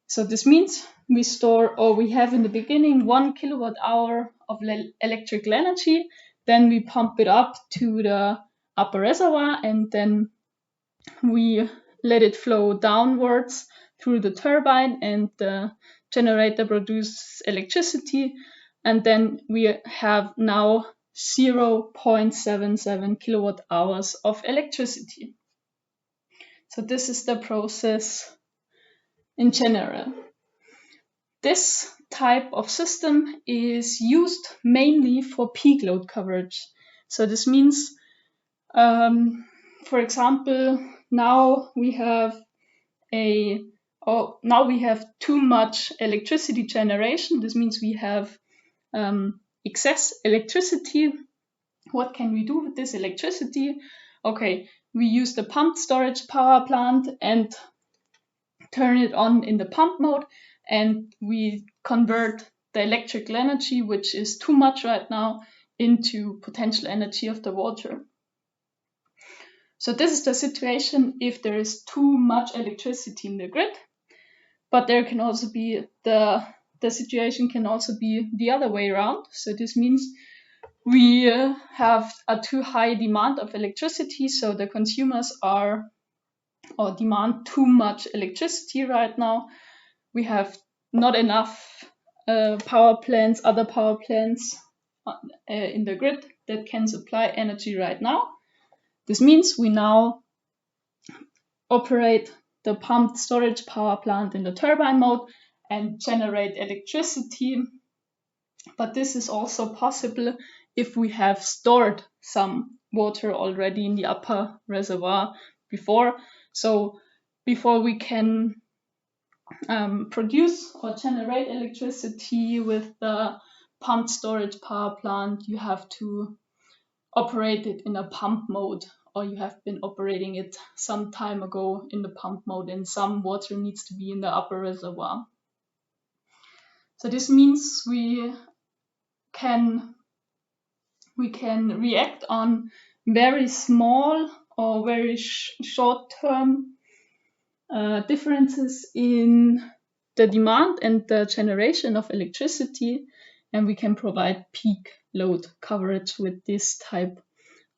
So this means we store, or we have in the beginning 1 kilowatt hour of electrical energy, then we pump it up to the upper reservoir, and then we let it flow downwards through the turbine, and the generator produces electricity, and then we have now 0.77 kilowatt hours of electricity. So this is the process in general. This type of system is used mainly for peak load coverage. So this means, for example, now we have too much electricity generation. This means we have excess electricity. What can we do with this electricity? Okay, we use the pumped storage power plant and turn it on in the pump mode, and we convert the electrical energy, which is too much right now, into potential energy of the water. So this is the situation if there is too much electricity in the grid, but there can also be the situation can also be the other way around. So this means we have a too high demand of electricity, so the consumers demand too much electricity right now. We have not enough other power plants in the grid that can supply energy right now. This means we now operate the pumped storage power plant in the turbine mode and generate electricity. But this is also possible if we have stored some water already in the upper reservoir before. So before we can produce or generate electricity with the pumped storage power plant, you have to operate it in a pump mode, or you have been operating it some time ago in the pump mode, and some water needs to be in the upper reservoir. So this means we can react on very small or very short-term differences in the demand and the generation of electricity, and we can provide peak load coverage with this type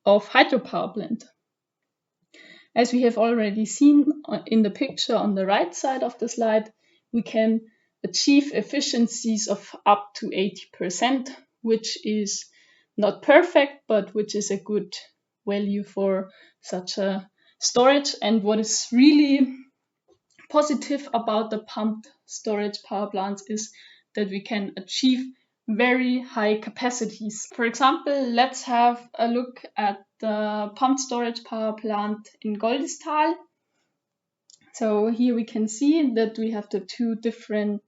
of hydropower plant. As we have already seen in the picture on the right side of the slide, we can achieve efficiencies of up to 80%, which is not perfect, but which is a good value for such a storage. And what is really positive about the pumped storage power plants is that we can achieve very high capacities. For example, let's have a look at the pumped storage power plant in Goldistal. So here we can see that we have the two different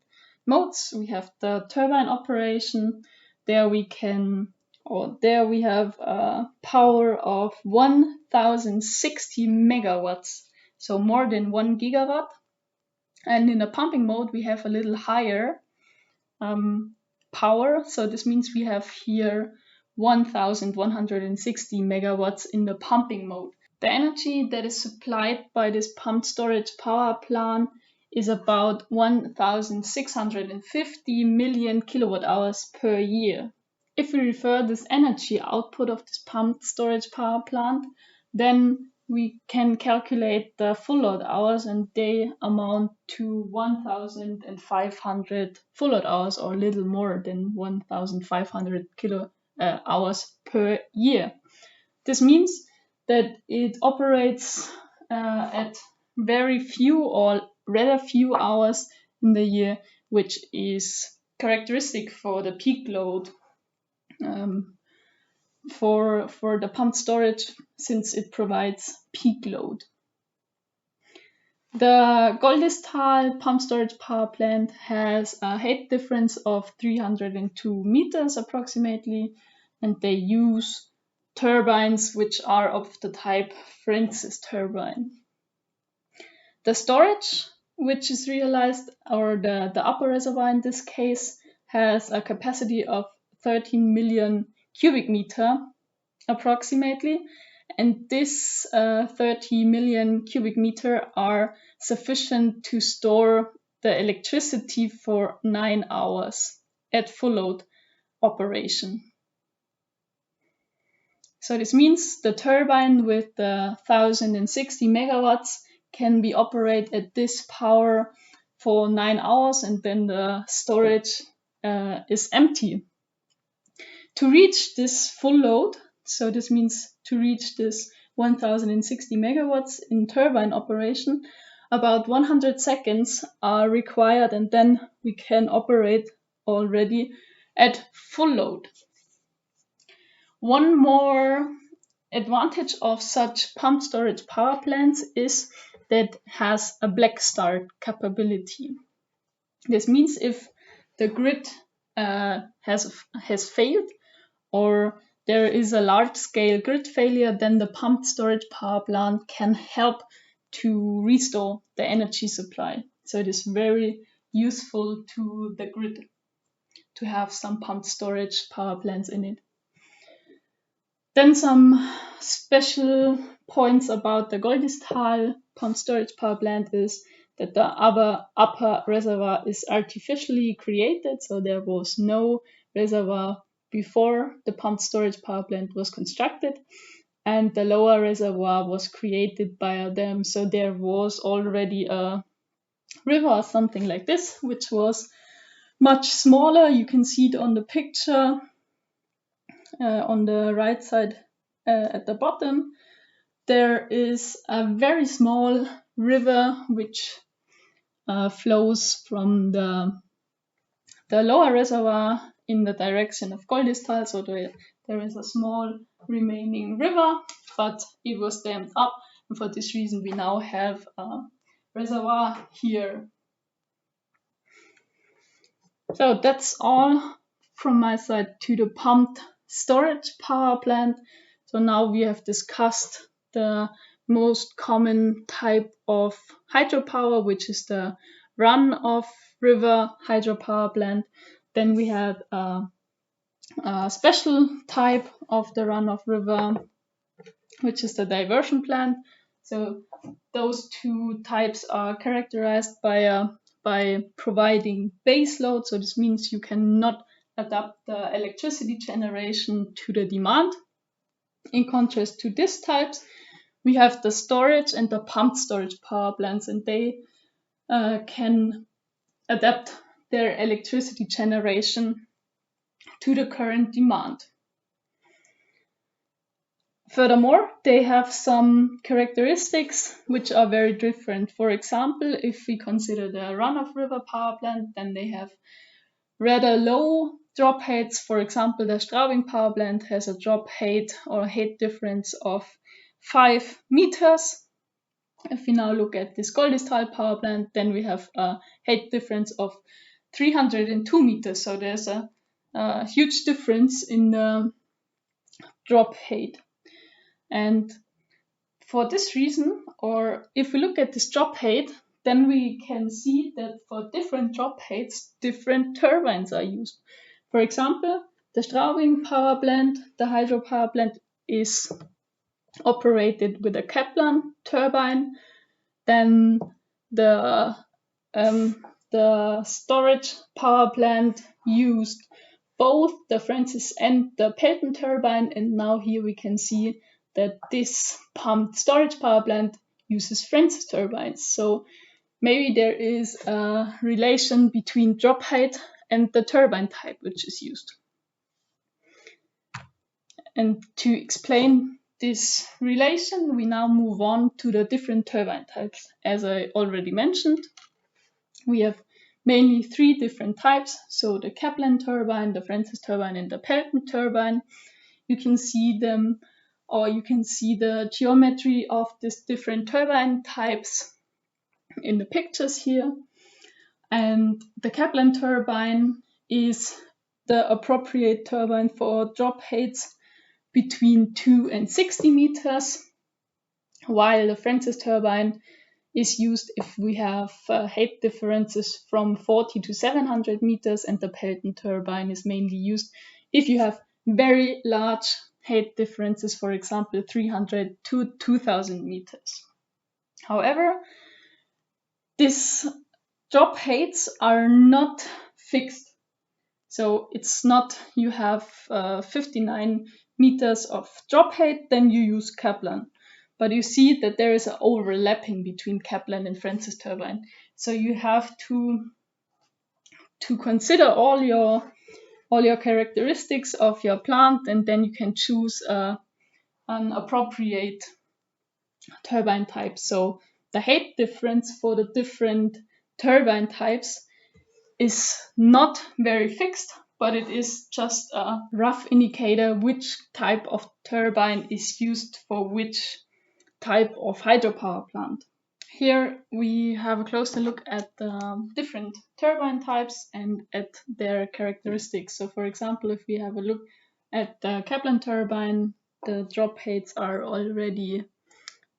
modes. We have the turbine operation. There we have a power of 1060 megawatts, so more than 1 gigawatt. And in the pumping mode, we have a little higher power. So this means we have here 1160 megawatts in the pumping mode. The energy that is supplied by this pumped storage power plant is about 1,650 million kilowatt hours per year. If we refer this energy output of this pumped storage power plant, then we can calculate the full load hours, and they amount to 1,500 full load hours, or a little more than 1,500 hours per year. This means that it operates at very few, or rather few, hours in the year, which is characteristic for the peak load for the pumped storage, since it provides peak load. The Goldistal pumped storage power plant has a height difference of 302 meters approximately, and they use turbines which are of the type Francis turbine. The storage, which is realized, or the upper reservoir in this case, has a capacity of 13 million cubic meter approximately, and this 30 million cubic meter are sufficient to store the electricity for 9 hours at full load operation. So this means the turbine with the 1060 megawatts can be operated at this power for 9 hours, and then the storage is empty. To reach this full load, so this means to reach this 1060 megawatts in turbine operation, about 100 seconds are required, and then we can operate already at full load. One more advantage of such pumped storage power plants is that it has a black start capability. This means if the grid has failed, or there is a large-scale grid failure, then the pumped storage power plant can help to restore the energy supply. So it is very useful to the grid to have some pumped storage power plants in it. Then some special points about the Goldistal pumped storage power plant is that the upper reservoir is artificially created, so there was no reservoir before the pumped storage power plant was constructed, and the lower reservoir was created by a dam. So there was already a river or something like this, which was much smaller. You can see it on the picture on the right side at the bottom. There is a very small river which flows from the lower reservoir in the direction of Goldistal. So there is a small remaining river, but it was dammed up, and for this reason we now have a reservoir here. So that's all from my side to the pumped storage power plant. So now we have discussed the most common type of hydropower, which is the run-of-river hydropower plant. Then we have a special type of the run-of-river, which is the diversion plant. So those two types are characterized by providing base load. So this means you cannot adapt the electricity generation to the demand. In contrast to these types, we have the storage and the pumped storage power plants, and they can adapt their electricity generation to the current demand. Furthermore, they have some characteristics which are very different. For example, if we consider the run-of-river power plant, then they have rather low drop heights. For example, the Straubing power plant has a drop height or height difference of 5 meters. If we now look at this Goldistal power plant, then we have a height difference of 302 meters. So there's a huge difference in the drop height. And for this reason, or if we look at this drop height, then we can see that for different drop heights, different turbines are used. For example, the Straubing power plant, the hydropower plant, is operated with a Kaplan turbine. Then the storage power plant used both the Francis and the Pelton turbine, and now here we can see that this pumped storage power plant uses Francis turbines. So maybe there is a relation between drop height and the turbine type which is used. And to explain this relation, we now move on to the different turbine types. As I already mentioned, we have mainly 3 different types. So the Kaplan turbine, the Francis turbine, and the Pelton turbine. You can see them, or you can see the geometry of these different turbine types in the pictures here. And the Kaplan turbine is the appropriate turbine for drop heights between 2 and 60 meters, while the Francis turbine is used if we have height differences from 40 to 700 meters, and the Pelton turbine is mainly used if you have very large height differences, for example 300 to 2000 meters. However, these drop heights are not fixed. So it's not you have 59 meters of drop height, then you use Kaplan. But you see that there is an overlapping between Kaplan and Francis turbine. So you have to consider all your characteristics of your plant, and then you can choose an appropriate turbine type. So the height difference for the different turbine types is not very fixed, but it is just a rough indicator which type of turbine is used for which type of hydropower plant. Here we have a closer look at the different turbine types and at their characteristics. So for example, if we have a look at the Kaplan turbine, the drop heights are already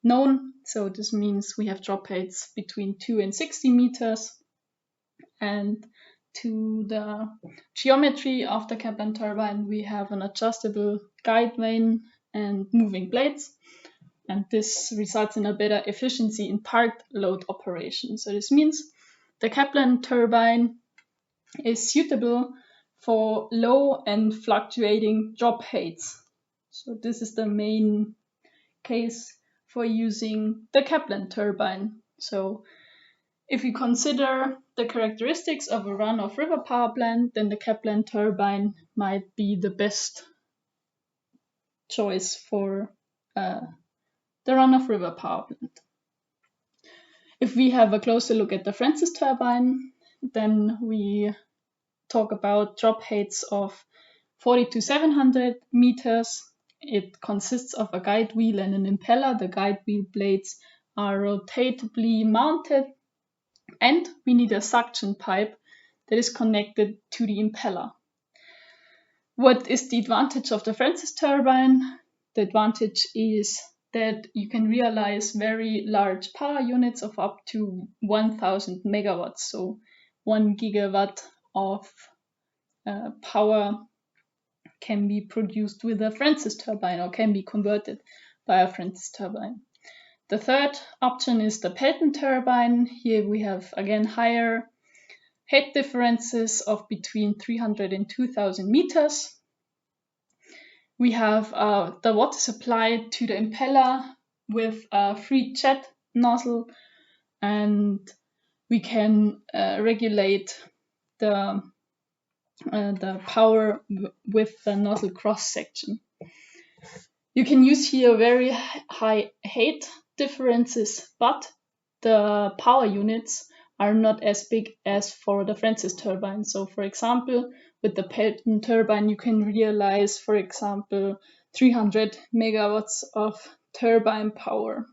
known. So this means we have drop heights between 2 and 60 meters. And to the geometry of the Kaplan turbine, we have an adjustable guide vane and moving blades. And this results in a better efficiency in part load operation. So this means the Kaplan turbine is suitable for low and fluctuating drop heights. So this is the main case for using the Kaplan turbine. So if we consider the characteristics of a run-of-river power plant, then the Kaplan turbine might be the best choice for the run-of-river power plant. If we have a closer look at the Francis turbine, then we talk about drop heights of 40 to 700 meters. It consists of a guide wheel and an impeller. The guide wheel blades are rotatably mounted, and we need a suction pipe that is connected to the impeller. What is the advantage of the Francis turbine? The advantage is that you can realize very large power units of up to 1000 megawatts, so 1 gigawatt of power can be produced with a Francis turbine or can be converted by a Francis turbine. The third option is the Pelton turbine. Here we have again higher height differences of between 300 and 2000 meters. We have the water supply to the impeller with a free jet nozzle, and we can regulate the power with the nozzle cross section. You can use here very high height differences, but the power units are not as big as for the Francis turbine. So for example, with the Pelton turbine, you can realize, for example, 300 megawatts of turbine power.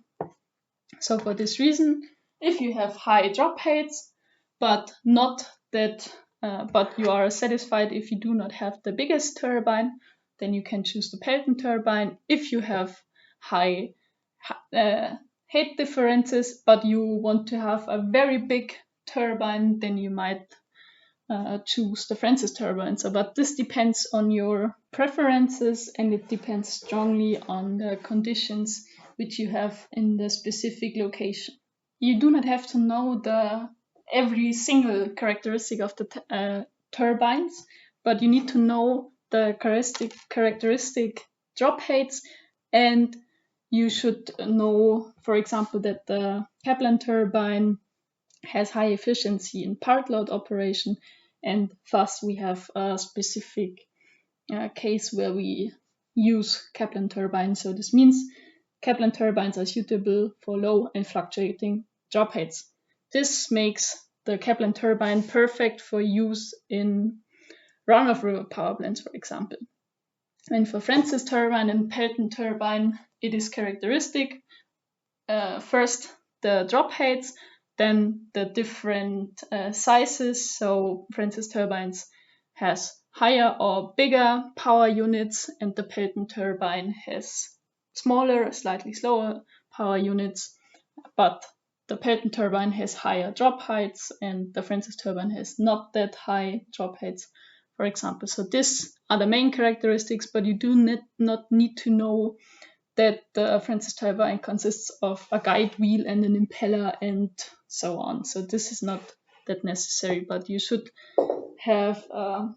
So for this reason, if you have high drop heights, but you are satisfied if you do not have the biggest turbine, then you can choose the Pelton turbine. If you have high height differences, but you want to have a very big turbine, then you might choose the Francis turbine. So, but this depends on your preferences, and it depends strongly on the conditions which you have in the specific location. You do not have to know every single characteristic of the turbines, but you need to know the characteristic drop heights, and you should know, for example, that the Kaplan turbine has high efficiency in part load operation, and thus we have a specific case where we use Kaplan turbines. So this means Kaplan turbines are suitable for low and fluctuating drop heights. This makes the Kaplan turbine perfect for use in run-of-river power plants, for example. And for Francis turbine and Pelton turbine, it is characteristic. First, the drop heights, then the different sizes. So Francis turbines has higher or bigger power units, and the Pelton turbine has smaller, slightly slower power units, but the Pelton turbine has higher drop heights, and the Francis turbine has not that high drop heights, for example. So these are the main characteristics, but you do not need to know that the Francis turbine consists of a guide wheel and an impeller and so on. So this is not that necessary, but you should have a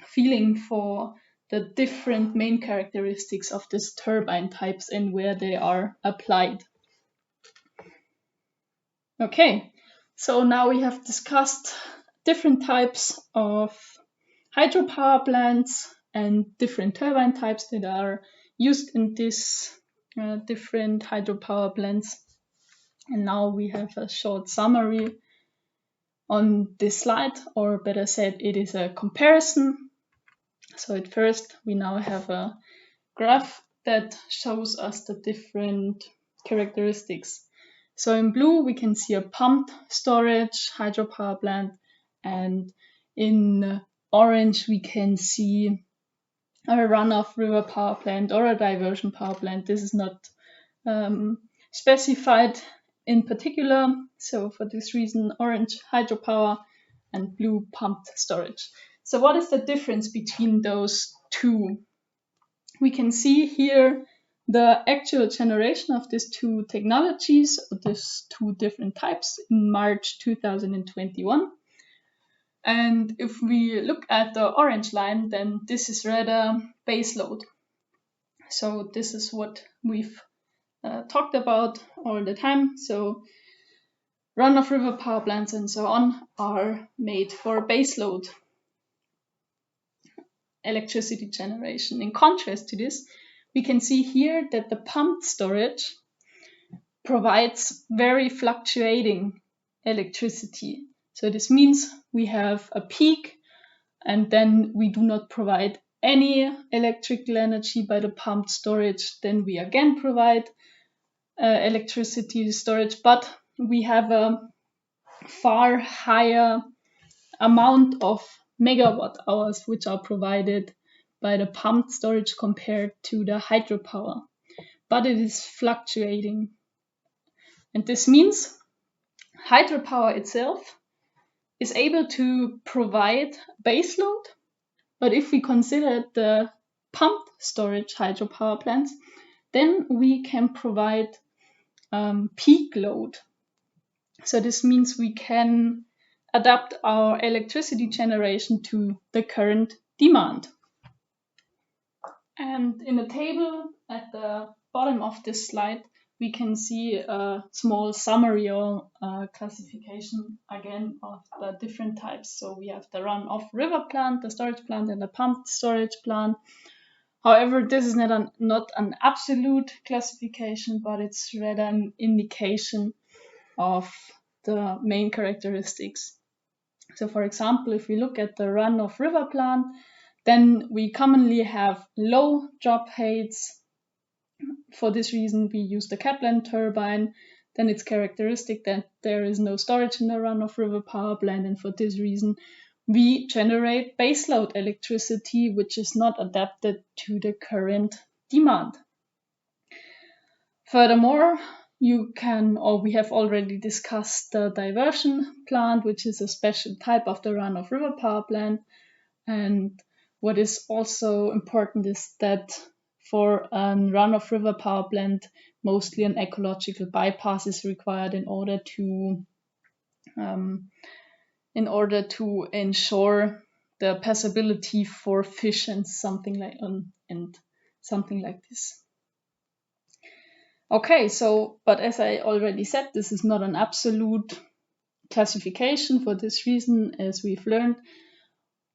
feeling for the different main characteristics of these turbine types and where they are applied. Okay, so now we have discussed different types of hydropower plants and different turbine types that are used in these different hydropower plants. And now we have a short summary on this slide, or better said, it is a comparison. So at first, we now have a graph that shows us the different characteristics. So in blue, we can see a pumped storage hydropower plant, and in orange, we can see a runoff river power plant or a diversion power plant. This is not specified in particular. So for this reason, orange hydropower and blue pumped storage. So what is the difference between those two? We can see here the actual generation of these two technologies, or these two different types, in March 2021. And if we look at the orange line, then this is rather baseload. So this is what we've talked about all the time. So run-of-river power plants and so on are made for baseload electricity generation. In contrast to this, we can see here that the pumped storage provides very fluctuating electricity. So this means we have a peak, and then we do not provide any electrical energy by the pumped storage. Then we again provide electricity storage, but we have a far higher amount of megawatt hours which are provided by the pumped storage compared to the hydropower. But it is fluctuating. And this means hydropower itself is able to provide baseload, but if we consider the pumped storage hydropower plants, then we can provide peak load. So this means we can adapt our electricity generation to the current demand. And in the table at the bottom of this slide, we can see a small summary or classification again of the different types. So we have the run-off river plant, the storage plant, and the pumped storage plant. However, this is not an absolute classification, but it's rather an indication of the main characteristics. So for example, if we look at the run-of-river plant, then we commonly have low drop heights. For this reason, we use the Kaplan turbine. Then it's characteristic that there is no storage in the run-of-river power plant, and for this reason, we generate baseload electricity, which is not adapted to the current demand. Furthermore, we have already discussed the diversion plant, which is a special type of the run-of-river power plant. And what is also important is that for a run-of-river power plant, mostly an ecological bypass is required in order to ensure the passability for fish and something like this. Okay, but as I already said, this is not an absolute classification. For this reason, as we've learned,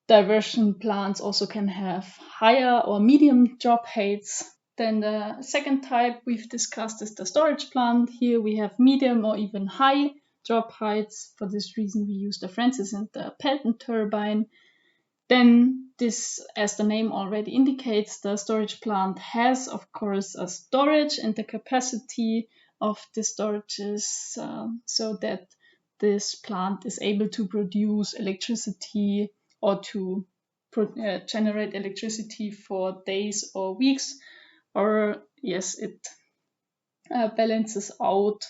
diversion plants also can have higher or medium drop heights. Then the second type we've discussed is the storage plant. Here we have medium or even high drop heights. For this reason, we use the Francis and the Pelton turbine. Then this, as the name already indicates, the storage plant has, of course, a storage, and the capacity of the storage is so that this plant is able to produce electricity or to generate electricity for days or weeks, or yes, it balances out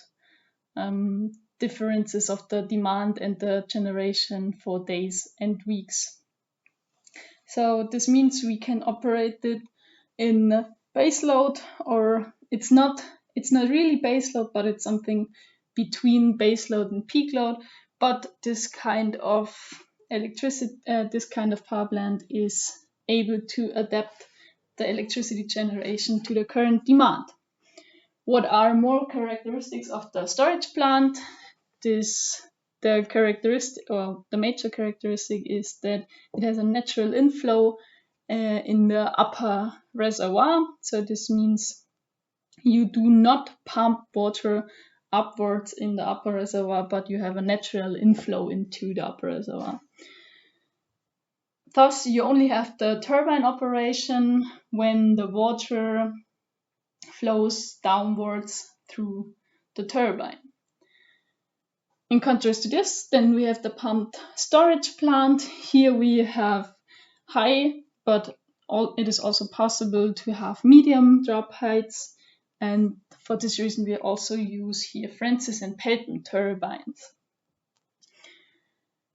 differences of the demand and the generation for days and weeks. So this means we can operate it in baseload, or it's not really baseload, but it's something between baseload and peak load. But this kind of this kind of power plant is able to adapt the electricity generation to the current demand. What are more characteristics of the storage plant? The major characteristic is that it has a natural inflow in the upper reservoir. So this means you do not pump water upwards in the upper reservoir, but you have a natural inflow into the upper reservoir. Thus, you only have the turbine operation when the water flows downwards through the turbine. In contrast to this, then we have the pumped storage plant. Here we have high, but it is also possible to have medium drop heights. And for this reason, we also use here Francis and Pelton turbines.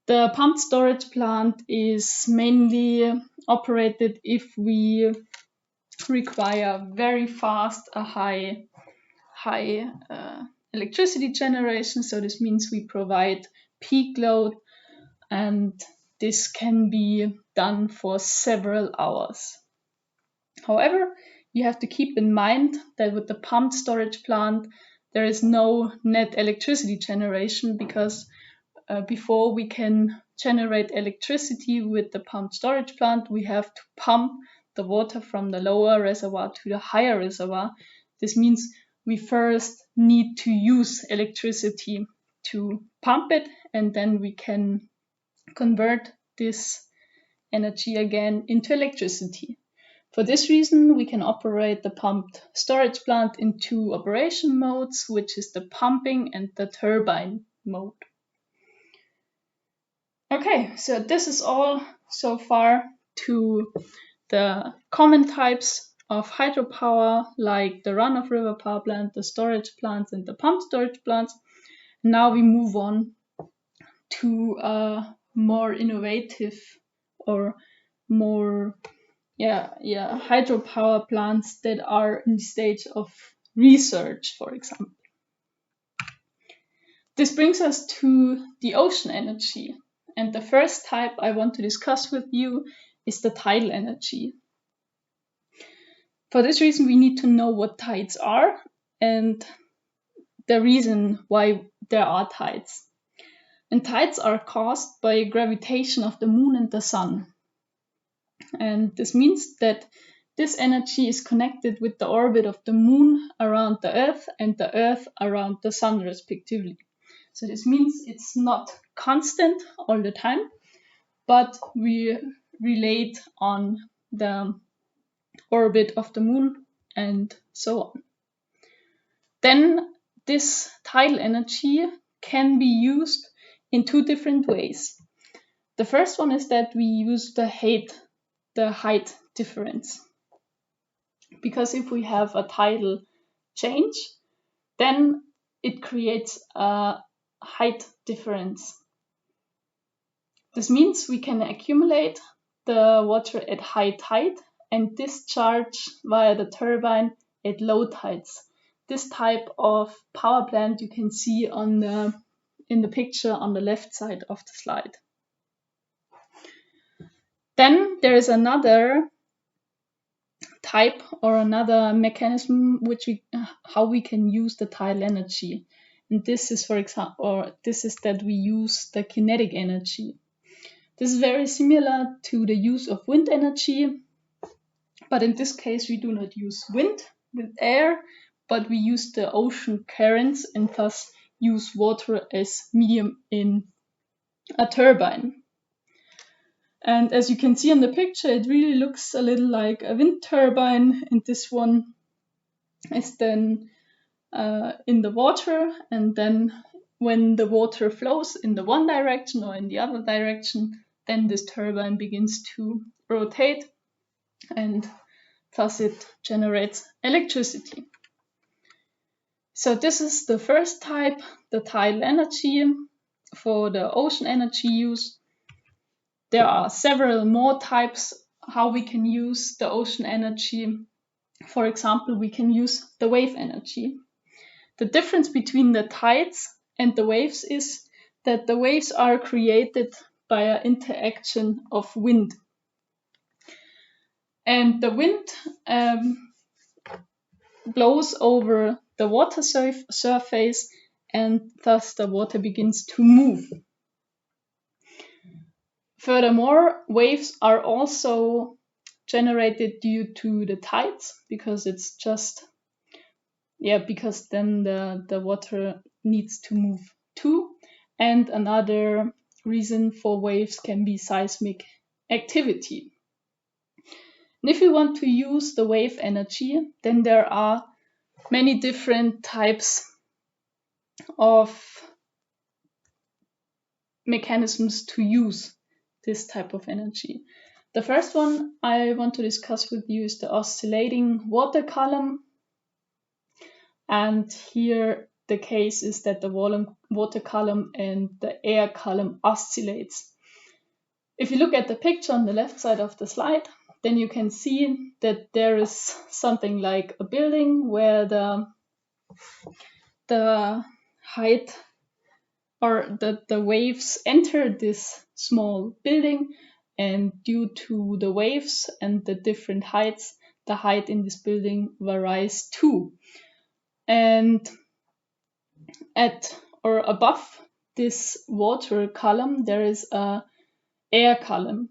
The pumped storage plant is mainly operated if we require very fast a high electricity generation. So this means we provide peak load, and this can be done for several hours. However, you have to keep in mind that with the pumped storage plant, there is no net electricity generation, because before we can generate electricity with the pumped storage plant, we have to pump the water from the lower reservoir to the higher reservoir. This means we first need to use electricity to pump it, and then we can convert this energy again into electricity. For this reason, we can operate the pumped storage plant in two operation modes, which is the pumping and the turbine mode. Okay, so this is all so far to the common types of hydropower, like the run-of-river power plant, the storage plants, and the pumped storage plants. Now we move on to more innovative or more hydropower plants that are in the stage of research, for example. This brings us to the ocean energy. And the first type I want to discuss with you is the tidal energy. For this reason, we need to know what tides are and the reason why there are tides. And tides are caused by gravitation of the moon and the sun. And this means that this energy is connected with the orbit of the moon around the Earth and the Earth around the sun respectively. So this means it's not constant all the time, but we relate on the orbit of the moon and so on. Then this tidal energy can be used in two different ways. The first one is that we use the height difference. Because if we have a tidal change, then it creates a height difference. This means we can accumulate the water at high tide and discharge via the turbine at low tides. This type of power plant you can see in the picture on the left side of the slide. Then there is another type or another mechanism how we can use the tidal energy. And this is, for example, that we use the kinetic energy. This is very similar to the use of wind energy, but in this case we do not use wind with air, but we use the ocean currents and thus use water as medium in a turbine. And as you can see in the picture, it really looks a little like a wind turbine, and this one is then in the water, and then when the water flows in the one direction or in the other direction, then this turbine begins to rotate, and thus it generates electricity. So this is the first type, the tidal energy for the ocean energy use. There are several more types how we can use the ocean energy. For example, we can use the wave energy. The difference between the tides and the waves is that the waves are created by an interaction of wind. And the wind blows over the water surface, and thus the water begins to move. Furthermore, waves are also generated due to the tides, because it's just, because then the water needs to move too. And another reason for waves can be seismic activity. And if you want to use the wave energy, then there are many different types of mechanisms to use this type of energy. The first one I want to discuss with you is the oscillating water column. And here the case is that the water column and the air column oscillates. If you look at the picture on the left side of the slide, then you can see that there is something like a building where the height or the waves enter this small building, and due to the waves and the different heights, the height in this building varies too. And at or above this water column, there is a air column.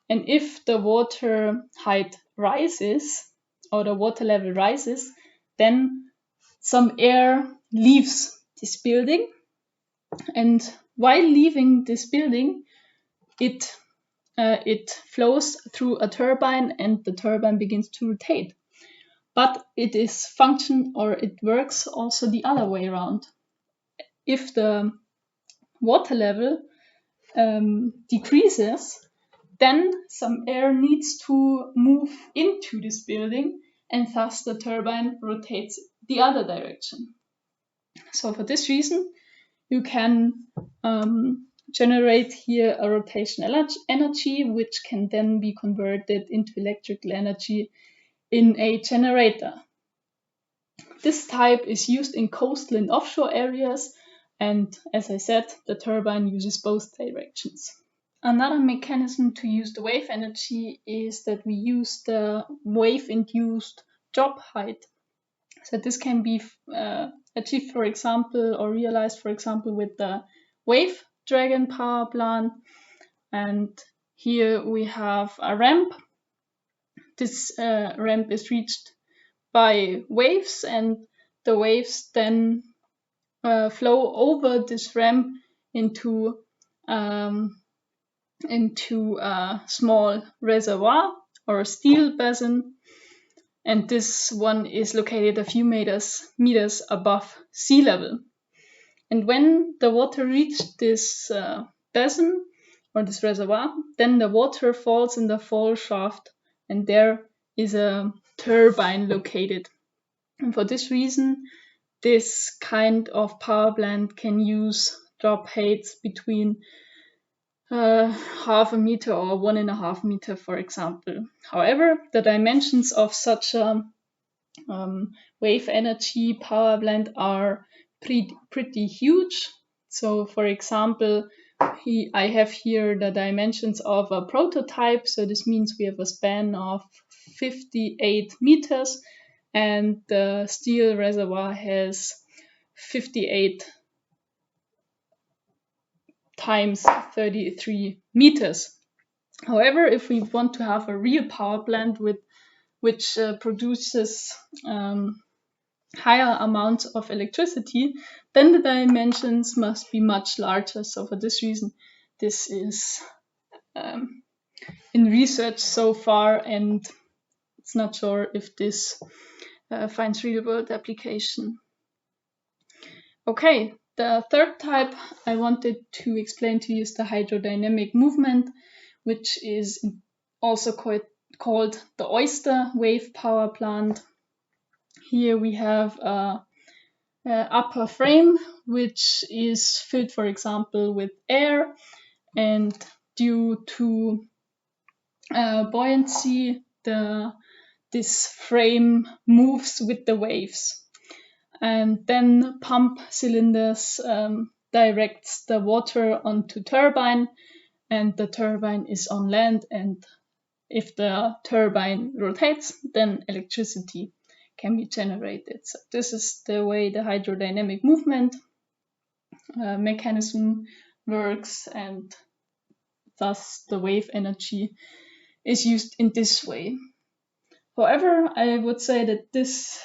And if the water height rises or the water level rises, then some air leaves this building. And while leaving this building, it flows through a turbine, and the turbine begins to rotate. But it works also the other way around. If the water level decreases, then some air needs to move into this building, and thus the turbine rotates the other direction. So for this reason, you can generate here a rotational energy, which can then be converted into electrical energy in a generator. This type is used in coastal and offshore areas, and as I said, the turbine uses both directions. Another mechanism to use the wave energy is that we use the wave-induced drop height. So this can be achieved, for example, or realized, for example, with the wave dragon power plant. And here we have a ramp this ramp is reached by waves, and the waves then flow over this ramp into a small reservoir or a steel basin, and this one is located a few meters above sea level. And when the water reached this basin or this reservoir, then the water falls in the fall shaft, and there is a turbine located. And for this reason, this kind of power plant can use drop heights between half a meter or 1.5 meter, for example. However, the dimensions of such a wave energy power plant are pretty huge. So, for example, I have here the dimensions of a prototype. So this means we have a span of 58 meters, and the steel reservoir has 58 times 33 meters. However, if we want to have a real power plant which produces higher amounts of electricity, then the dimensions must be much larger. So for this reason, this is in research so far, and it's not sure if this finds real world application. Okay, the third type I wanted to explain to you is the hydrodynamic movement, which is also called the oyster wave power plant. Here we have a upper frame which is filled, for example, with air, and due to buoyancy, this frame moves with the waves. And then pump cylinders directs the water onto turbine, and the turbine is on land, and if the turbine rotates, then electricity can be generated. So this is the way the hydrodynamic movement mechanism works, and thus the wave energy is used in this way. However, I would say that this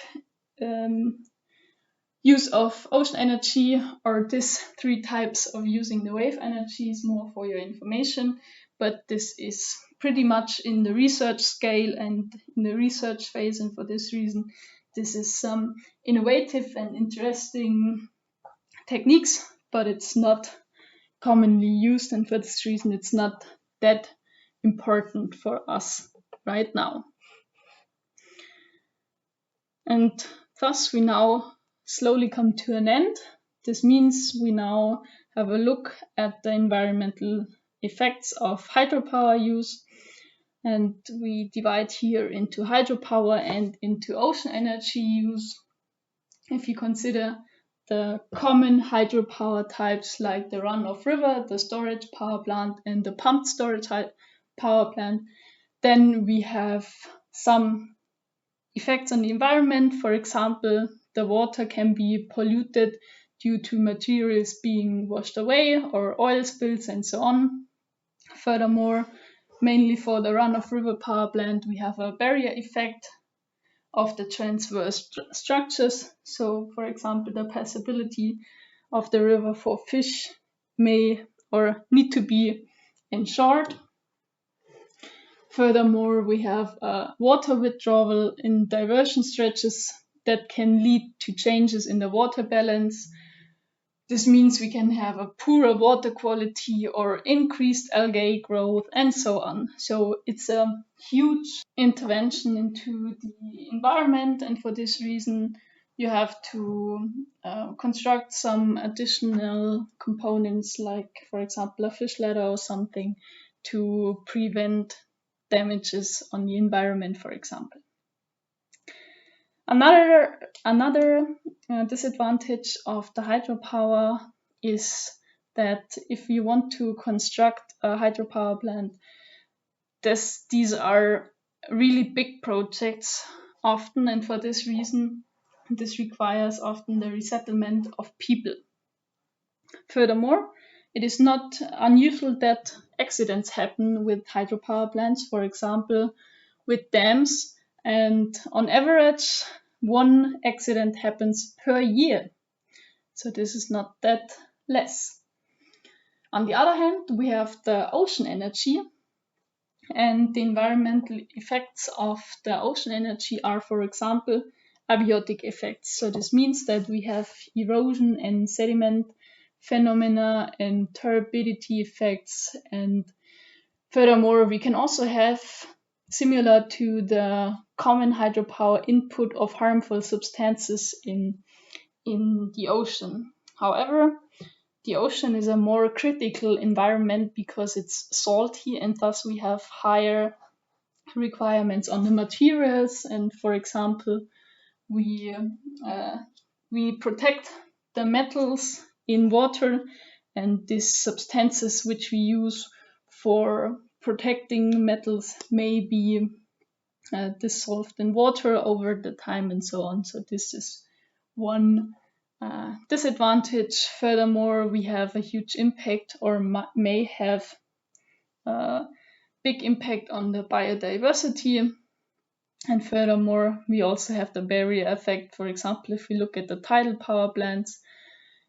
use of ocean energy, or these three types of using the wave energy, is more for your information, but this is pretty much in the research scale and in the research phase, and for this reason this is some innovative and interesting techniques, but it's not commonly used, and for this reason it's not that important for us right now. And thus we now slowly come to an end. This means we now have a look at the environmental effects of hydropower use, and we divide here into hydropower and into ocean energy use. If you consider the common hydropower types like the run-of river, the storage power plant, and the pumped storage power plant, then we have some effects on the environment. For example, the water can be polluted due to materials being washed away or oil spills and so on. Furthermore, mainly for the run-of river power plant, we have a barrier effect of the transverse structures. So, for example, the passability of the river for fish may or need to be ensured. Furthermore, we have water withdrawal in diversion stretches that can lead to changes in the water balance. This means we can have a poorer water quality or increased algae growth and so on. So it's a huge intervention into the environment, and for this reason you have to construct some additional components, like for example a fish ladder or something, to prevent damages on the environment, for example. Another disadvantage of the hydropower is that if you want to construct a hydropower plant, these are really big projects often, and for this reason this requires often the resettlement of people. Furthermore, it is not unusual that accidents happen with hydropower plants. For example, with dams, and on average, 1 accident happens per year. So this is not that less. On the other hand, we have the ocean energy, and the environmental effects of the ocean energy are, for example, abiotic effects. So this means that we have erosion and sediment phenomena and turbidity effects, and furthermore, we can also have, similar to the common hydropower, input of harmful substances in the ocean. However, the ocean is a more critical environment because it's salty, and thus we have higher requirements on the materials. And for example, we protect the metals in water, and these substances which we use for protecting metals may be dissolved in water over the time and so on. So this is one disadvantage. Furthermore, we have a huge impact, or may have a big impact on the biodiversity. And furthermore, we also have the barrier effect. For example, if we look at the tidal power plants,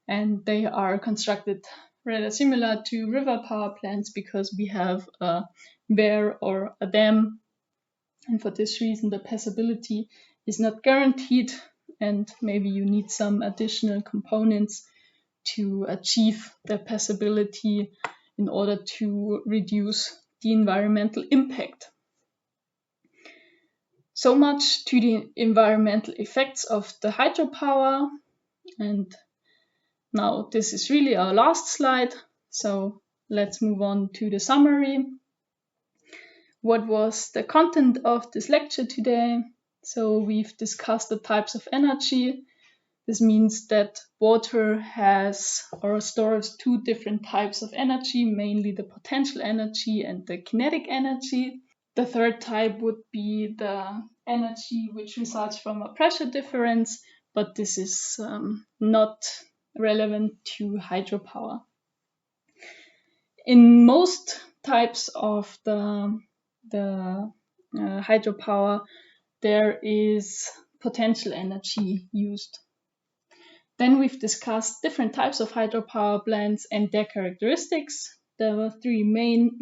and they are constructed rather similar to river power plants because we have a weir or a dam, and for this reason the passability is not guaranteed, and maybe you need some additional components to achieve the passability in order to reduce the environmental impact. So much to the environmental effects of the hydropower, and now this is really our last slide, so let's move on to the summary. What was the content of this lecture today? So we've discussed the types of energy. This means that water has or stores 2 different types of energy, mainly the potential energy and the kinetic energy. The third type would be the energy which results from a pressure difference, but this is not relevant to hydropower. In most types of the hydropower, there is potential energy used. Then we've discussed different types of hydropower plants and their characteristics. There were 3 main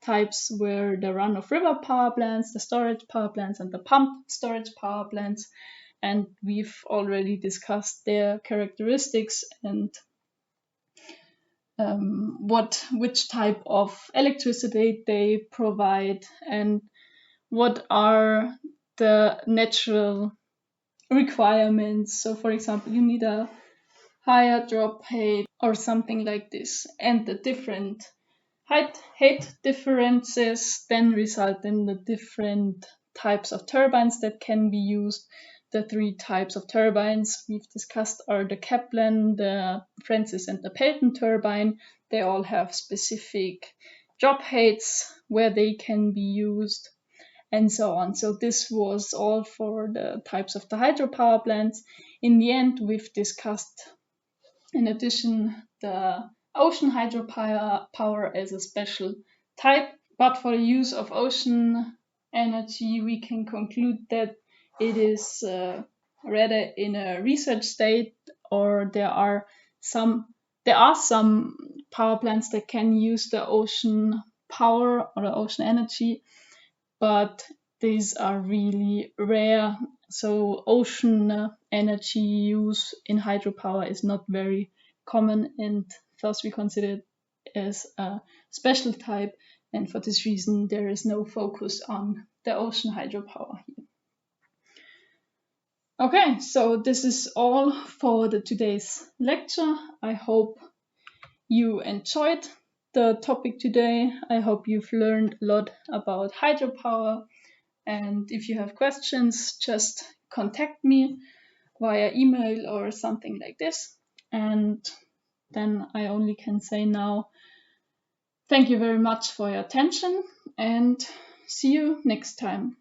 types were the run-of-river power plants, the storage power plants, and the pump storage power plants. And we've already discussed their characteristics and which type of electricity they provide and what are the natural requirements. So for example, you need a higher drop height or something like this, and the different height differences then result in the different types of turbines that can be used. The 3 types of turbines we've discussed are the Kaplan, the Francis, and the Pelton turbine. They all have specific drop heights where they can be used, and so on. So this was all for the types of the hydropower plants. In the end, we've discussed, in addition, the ocean hydropower as a special type. But for the use of ocean energy, we can conclude that it is rather in a research state, or there are some power plants that can use the ocean power or the ocean energy, but these are really rare. So ocean energy use in hydropower is not very common, and thus we consider it as a special type, and for this reason there is no focus on the ocean hydropower here. Okay, so this is all for today's lecture. I hope you enjoyed the topic today. I hope you've learned a lot about hydropower, and if you have questions, just contact me via email or something like this. And then I only can say now, thank you very much for your attention, and see you next time.